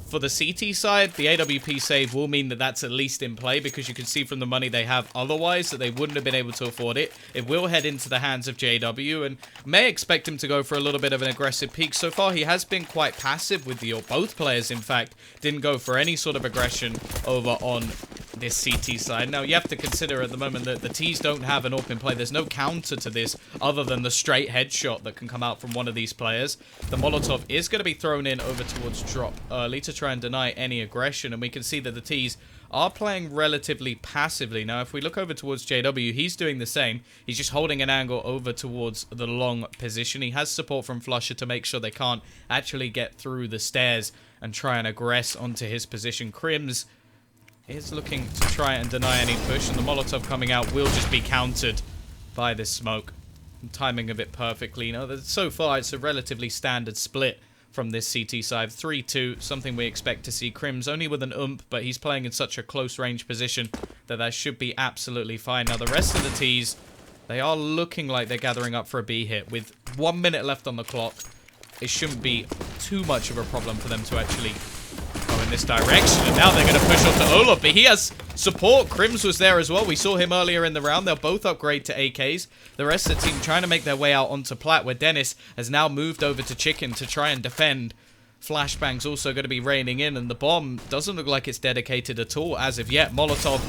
For the CT side, the AWP save will mean that that's at least in play, because you can see from the money they have otherwise that they wouldn't have been able to afford it. It will head into the hands of JW, and may expect him to go for a little bit of an aggressive peak. So far, he has been quite passive with the AWP. Both players, in fact, didn't go for any sort of aggression over on this CT side. Now, you have to consider at the moment that the T's don't have an AWP in play. There's no counter to this other than the straight headshot that can come out from one of these players. The Molotov is going to be thrown in over towards drop early to try and deny any aggression, and we can see that the T's are playing relatively passively. Now, if we look over towards JW, he's doing the same. He's just holding an angle over towards the long position. He has support from flusha to make sure they can't actually get through the stairs and try and aggress onto his position. Crims is looking to try and deny any push, and the Molotov coming out will just be countered by this smoke. Timing of it perfectly. Now, so far, it's a relatively standard split from this CT side. 3-2, something we expect to see. Crims only with an but he's playing in such a close range position that should be absolutely fine. Now, the rest of the T's, they are looking like they're gathering up for a B hit. With 1 minute left on the clock, it shouldn't be too much of a problem for them to actually go in this direction. And now they're going to push on to Olaf, but he has support. Crims was there as well. We saw him earlier in the round. They'll both upgrade to AKs. The rest of the team trying to make their way out onto plat, where Dennis has now moved over to chicken to try and defend. Flashbang's also going to be raining in, and the bomb doesn't look like it's dedicated at all as of yet. Molotov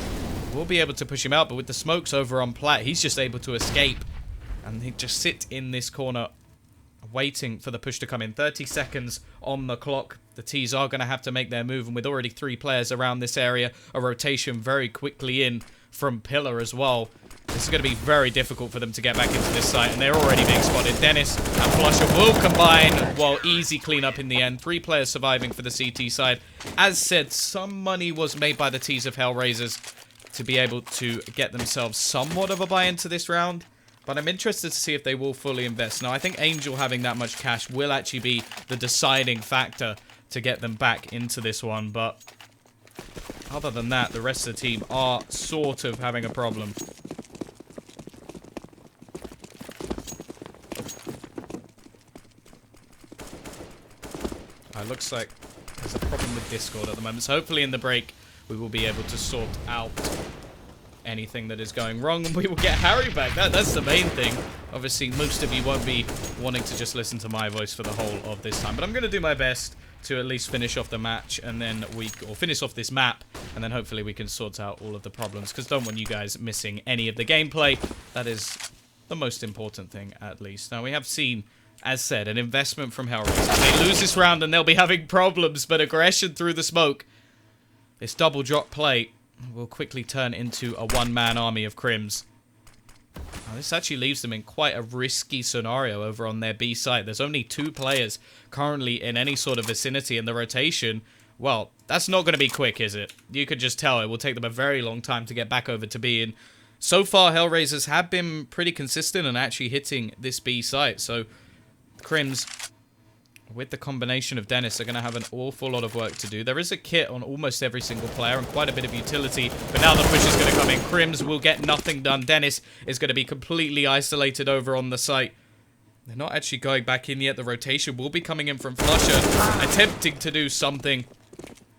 will be able to push him out, but with the smokes over on plat, he's just able to escape. And he just sit in this corner waiting for the push to come in. 30 seconds on the clock. The T's are going to have to make their move, and with already 3 players around this area, a rotation very quickly in from Pillar as well. This is going to be very difficult for them to get back into this site, and they're already being spotted. Dennis and flusha will combine, while easy cleanup in the end. 3 players surviving for the CT side. As said, some money was made by the T's of HellRaisers to be able to get themselves somewhat of a buy into this round. But I'm interested to see if they will fully invest. Now, I think Angel having that much cash will actually be the deciding factor to get them back into this one. But other than that, the rest of the team are sort of having a problem. It looks like there's a problem with Discord at the moment. So hopefully in the break, we will be able to sort out anything that is going wrong, and we will get Harry back. That's the main thing. Obviously, most of you won't be wanting to just listen to my voice for the whole of this time, but I'm going to do my best to at least finish off the match, and then finish off this map, and then hopefully we can sort out all of the problems, because don't want you guys missing any of the gameplay. That is the most important thing, at least. Now, we have seen, as said, an investment from HellRaisers. They lose this round, and they'll be having problems, but aggression through the smoke. This double drop play will quickly turn into a one-man army of Crims. Now, this actually leaves them in quite a risky scenario over on their B site. There's only 2 players currently in any sort of vicinity, and the rotation, well, that's not going to be quick, is it? You could just tell it will take them a very long time to get back over to B. And so far, HellRaisers have been pretty consistent and actually hitting this B site. So, Crims, with the combination of Dennis, are going to have an awful lot of work to do. There is a kit on almost every single player and quite a bit of utility, but now the push is going to come in. Crims will get nothing done. Dennis is going to be completely isolated over on the site. They're not actually going back in yet. The rotation will be coming in from flusha, attempting to do something.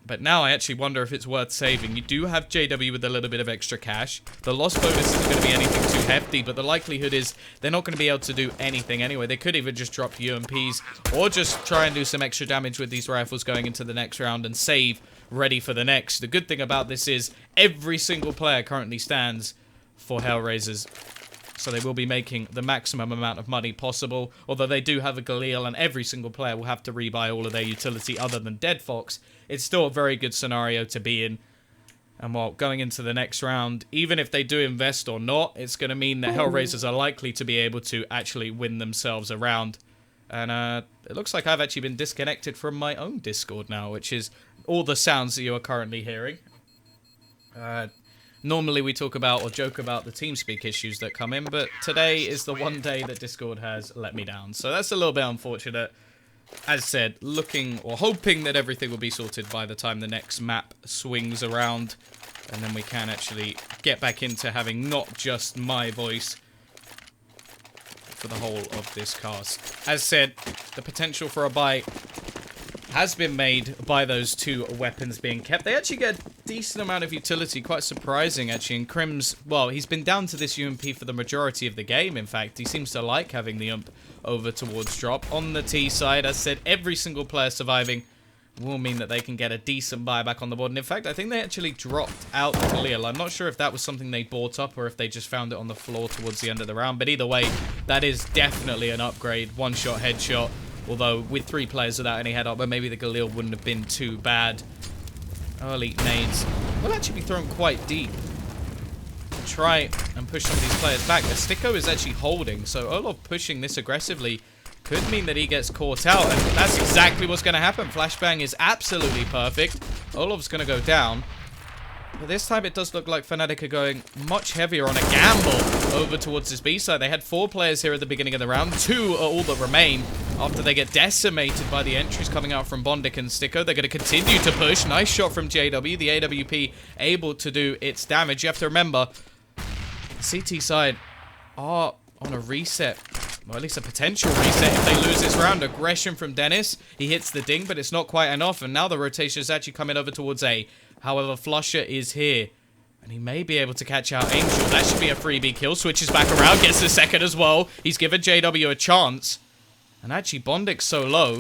But now I actually wonder if it's worth saving. You do have JW with a little bit of extra cash. The loss bonus isn't going to be anything too hefty, but the likelihood is they're not going to be able to do anything anyway. They could even just drop UMPs or just try and do some extra damage with these rifles going into the next round and save ready for the next. The good thing about this is every single player currently stands for HellRaisers, so they will be making the maximum amount of money possible. Although they do have a Galil, and every single player will have to rebuy all of their utility other than Dead Fox. It's still a very good scenario to be in. And while going into the next round, even if they do invest or not, it's going to mean that HellRaisers are likely to be able to actually win themselves a round. And it looks like I've actually been disconnected from my own Discord now, which is all the sounds that you are currently hearing. Normally we talk about or joke about the TeamSpeak issues that come in, but today is the one day that Discord has let me down. So that's a little bit unfortunate. As said, looking or hoping that everything will be sorted by the time the next map swings around, and then we can actually get back into having not just my voice for the whole of this cast. As said, the potential for a buy has been made by those 2 weapons being kept. They actually get a decent amount of utility, quite surprising actually. And Crims, well, he's been down to this UMP for the majority of the game, in fact. He seems to like having the UMP over towards drop. On the T side, as said, every single player surviving will mean that they can get a decent buyback on the board. And in fact, I think they actually dropped out the Galil. I'm not sure if that was something they bought up or if they just found it on the floor towards the end of the round. But either way, that is definitely an upgrade. One-shot headshot. Although with 3 players without any head up, but maybe the Galil wouldn't have been too bad. Early nades will actually be thrown quite deep to try and push some of these players back. The Sticko is actually holding, so Olaf pushing this aggressively could mean that he gets caught out, and that's exactly what's going to happen. Flashbang is absolutely perfect. Olaf's going to go down. But this time it does look like Fnatic are going much heavier on a gamble over towards this B side. They had 4 players here at the beginning of the round. 2 are all that remain after they get decimated by the entries coming out from Bondik and Sticko. They're going to continue to push. Nice shot from JW. The AWP able to do its damage. You have to remember, CT side are on a reset. Well, at least a potential reset if they lose this round. Aggression from Dennis. He hits the ding, but it's not quite enough. And now the rotation is actually coming over towards A. However, Flusher is here. And he may be able to catch out Angel. That should be a freebie kill. Switches back around. Gets the second as well. He's given JW a chance. And actually, Bondik's so low.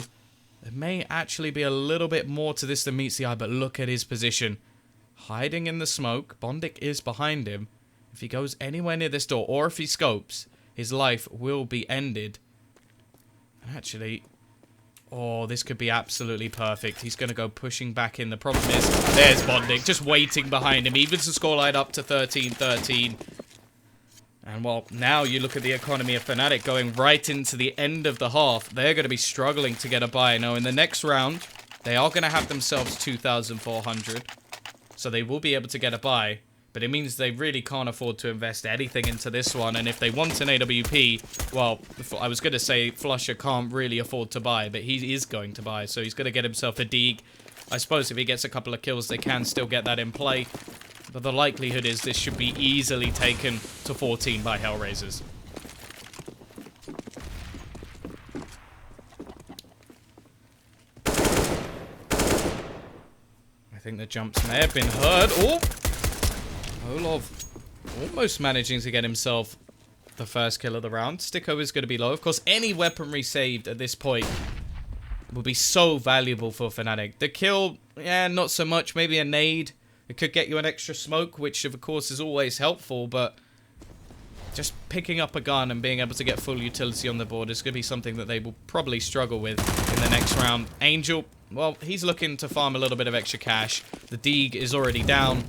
There may actually be a little bit more to this than meets the eye. But look at his position. Hiding in the smoke. Bondik is behind him. If he goes anywhere near this door, or if he scopes, his life will be ended. Actually, oh, this could be absolutely perfect. He's going to go pushing back in. The problem is, there's Bondik just waiting behind him. Evens the scoreline up to 13-13. And well, now you look at the economy of Fnatic going right into the end of the half. They're going to be struggling to get a buy. Now, in the next round, they are going to have themselves 2,400. So they will be able to get a buy. But it means they really can't afford to invest anything into this one. And if they want an AWP, well, I was going to say Flusher can't really afford to buy, but he is going to buy. So he's going to get himself a Deeg. I suppose if he gets a couple of kills, they can still get that in play. But the likelihood is this should be easily taken to 14 by HellRaisers. I think the jumps may have been heard. Oh! Olaf almost managing to get himself the first kill of the round. Sticko is going to be low. Of course, any weaponry saved at this point will be so valuable for Fnatic. The kill, yeah, not so much. Maybe a nade. It could get you an extra smoke, which of course is always helpful, but just picking up a gun and being able to get full utility on the board is going to be something that they will probably struggle with in the next round. Angel, well, he's looking to farm a little bit of extra cash. The Deeg is already down.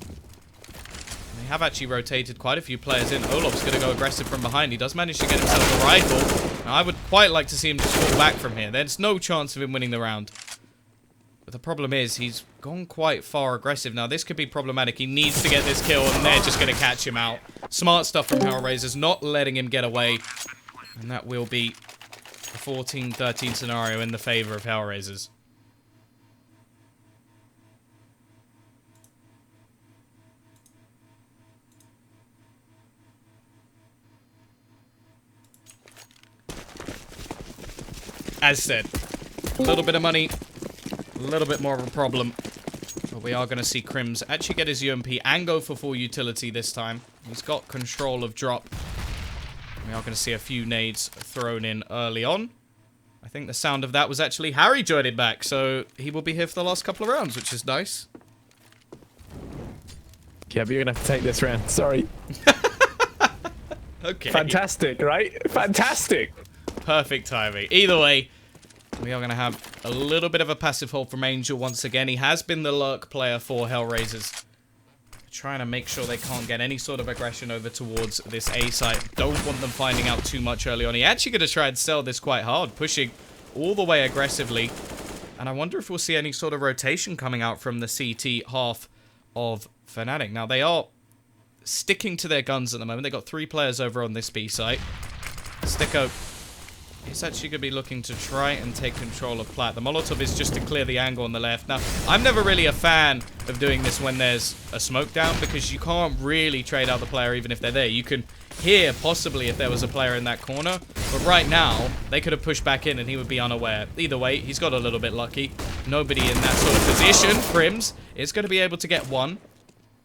They have actually rotated quite a few players in. Olaf's going to go aggressive from behind. He does manage to get himself a rifle. Now, I would quite like to see him just fall back from here. There's no chance of him winning the round. But the problem is, he's gone quite far aggressive. Now, this could be problematic. He needs to get this kill, and they're just going to catch him out. Smart stuff from HellRaisers, not letting him get away. And that will be a 14-13 scenario in the favor of HellRaisers. As said, a little bit of money, a little bit more of a problem. But we are going to see Crims actually get his UMP and go for full utility this time. He's got control of drop. We are going to see a few nades thrown in early on. I think the sound of that was actually Harry joining back, so he will be here for the last couple of rounds, which is nice. Yeah, but you're going to have to take this round. Sorry. Okay. Fantastic, right? Fantastic. Perfect timing. Either way, we are going to have a little bit of a passive hold from Angel once again. He has been the lurk player for HellRaisers. Trying to make sure they can't get any sort of aggression over towards this A site. Don't want them finding out too much early on. He actually going to try and sell this quite hard, pushing all the way aggressively. And I wonder if we'll see any sort of rotation coming out from the CT half of Fnatic. Now, they are sticking to their guns at the moment. They've got 3 players over on this B site. Sticko is actually going to be looking to try and take control of Plat. The Molotov is just to clear the angle on the left. Now, I'm never really a fan of doing this when there's a smoke down because you can't really trade out the player even if they're there. You can hear possibly if there was a player in that corner, but right now, they could have pushed back in and he would be unaware. Either way, he's got a little bit lucky. Nobody in that sort of position. Crims is going to be able to get one.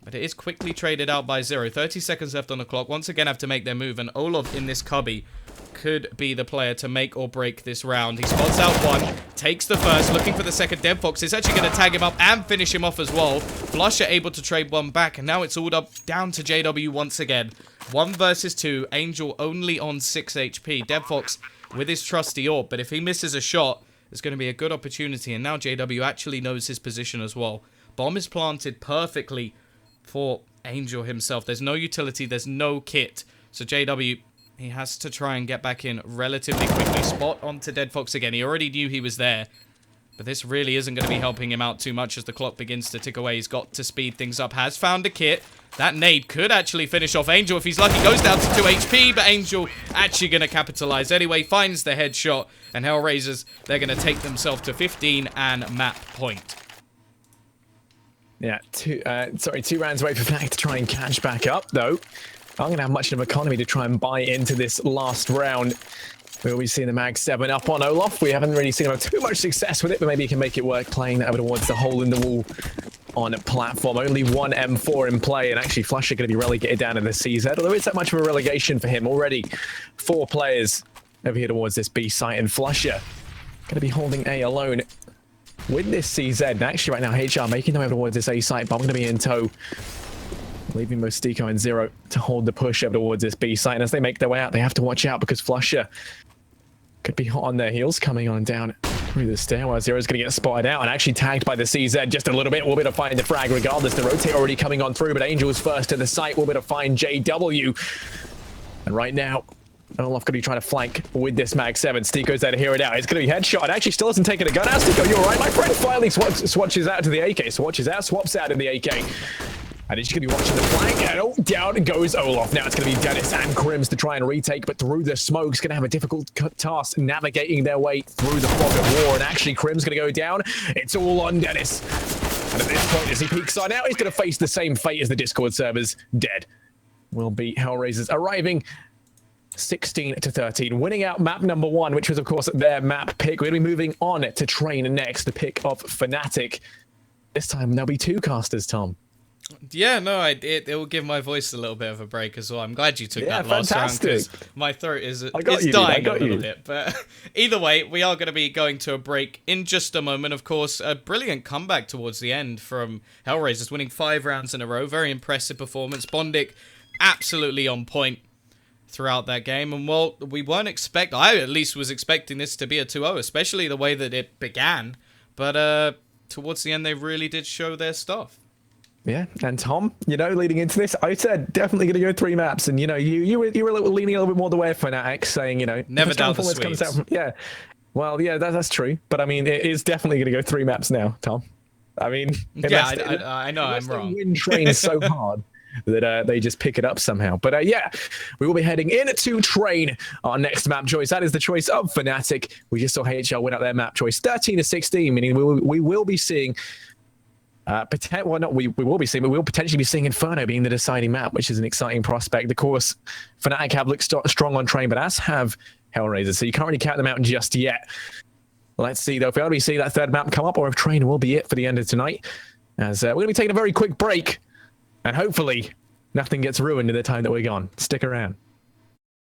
But it is quickly traded out by 0. 30 seconds left on the clock. Once again, have to make their move. And Olaf in this cubby could be the player to make or break this round. He spots out one, takes the first, looking for the second. Deadfox is actually going to tag him up and finish him off as well. Flusher able to trade one back. And now it's all up down to JW once again. 1 versus 2. Angel only on 6 HP. Deadfox with his trusty AWP. But if he misses a shot, it's going to be a good opportunity. And now JW actually knows his position as well. Bomb is planted perfectly for Angel himself. There's no utility, there's no kit. So JW, he has to try and get back in relatively quickly. Spot onto Deadfox again. He already knew he was there. But this really isn't going to be helping him out too much as the clock begins to tick away. He's got to speed things up. Has found a kit. That nade could actually finish off Angel if he's lucky. Goes down to 2 HP, but Angel actually going to capitalize anyway. Finds the headshot. And HellRaisers, they're going to take themselves to 15 and map point. Yeah, 2 rounds away for Fnatic to try and catch back up, though. I'm going to have much of an economy to try and buy into this last round. We'll be seeing the Mag 7 up on Olaf. We haven't really seen him have too much success with it, but maybe he can make it work playing that over towards the hole in the wall on a platform. Only 1 M4 in play, and actually Flusher going to be relegated down in the CZ, although it's that much of a relegation for him. Already 4 players over here towards this B site, and Flusher going to be holding A alone with this CZ. And actually right now HR making their way towards this A site, but I'm going to be in tow, leaving Mostico and Zero to hold the push over towards this B site. And as they make their way out, they have to watch out because Flusher could be hot on their heels coming on down through the stairwell. Zero's going to get spotted out and actually tagged by the CZ just a little bit. We'll be able to find the frag regardless. The rotate already coming on through, but Angel's first to the site. We'll be able to find JW. And right now, Olaf going to be trying to flank with this Mag 7. Stico's there to hear it out. It's going to be headshot. Actually still hasn't taken a gun out. Stico, you're right. My friend finally swatches out to the AK. Swatches out, swaps out in the AK. And he's going to be watching the flank. And oh, down goes Olaf. Now it's going to be Dennis and Crims to try and retake. But through the smoke's going to have a difficult task navigating their way through the fog of war. And actually Crims going to go down. It's all on Dennis. And at this point, as he peeks on out, he's going to face the same fate as the Discord servers. Dead. Will be HellRaisers arriving 16 to 13, winning out map number 1, which was of course their map pick. We're going to be moving on to Train next, the pick of Fnatic. This time there'll be 2 casters, Tom. Yeah, no, it will give my voice a little bit of a break as well. I'm glad you took that last round because my throat is dying a little bit. But either way, we are going to be going to a break in just a moment. Of course, a brilliant comeback towards the end from HellRaisers, winning 5 rounds in a row. Very impressive performance. Bondic absolutely on point throughout that game. And well, we weren't I at least was expecting this to be a 2-0, especially the way that it began. But towards the end, they really did show their stuff. Yeah, and Tom, you know, leading into this, I said definitely going to go 3 maps, and you know, you were leaning a little bit more the way for Fnatic, saying, you know, never doubt the Swedes. Yeah, well, yeah, that's true, but I mean, it is definitely going to go 3 maps now, Tom. I mean, yeah, I know I'm wrong. Win Train so hard that they just pick it up somehow. But yeah, we will be heading into Train, our next map choice. That is the choice of Fnatic. We just saw HL win out their map choice 13 to 16, meaning we will be seeing. We will be seeing, but we'll potentially be seeing Inferno being the deciding map, which is an exciting prospect. Of course, Fnatic have looked strong on Train, but as have HellRaisers, so you can't really count them out just yet. Let's see, though, if we already see that 3rd map come up, or if Train will be it for the end of tonight. As we're going to be taking a very quick break, and hopefully nothing gets ruined in the time that we're gone. Stick around.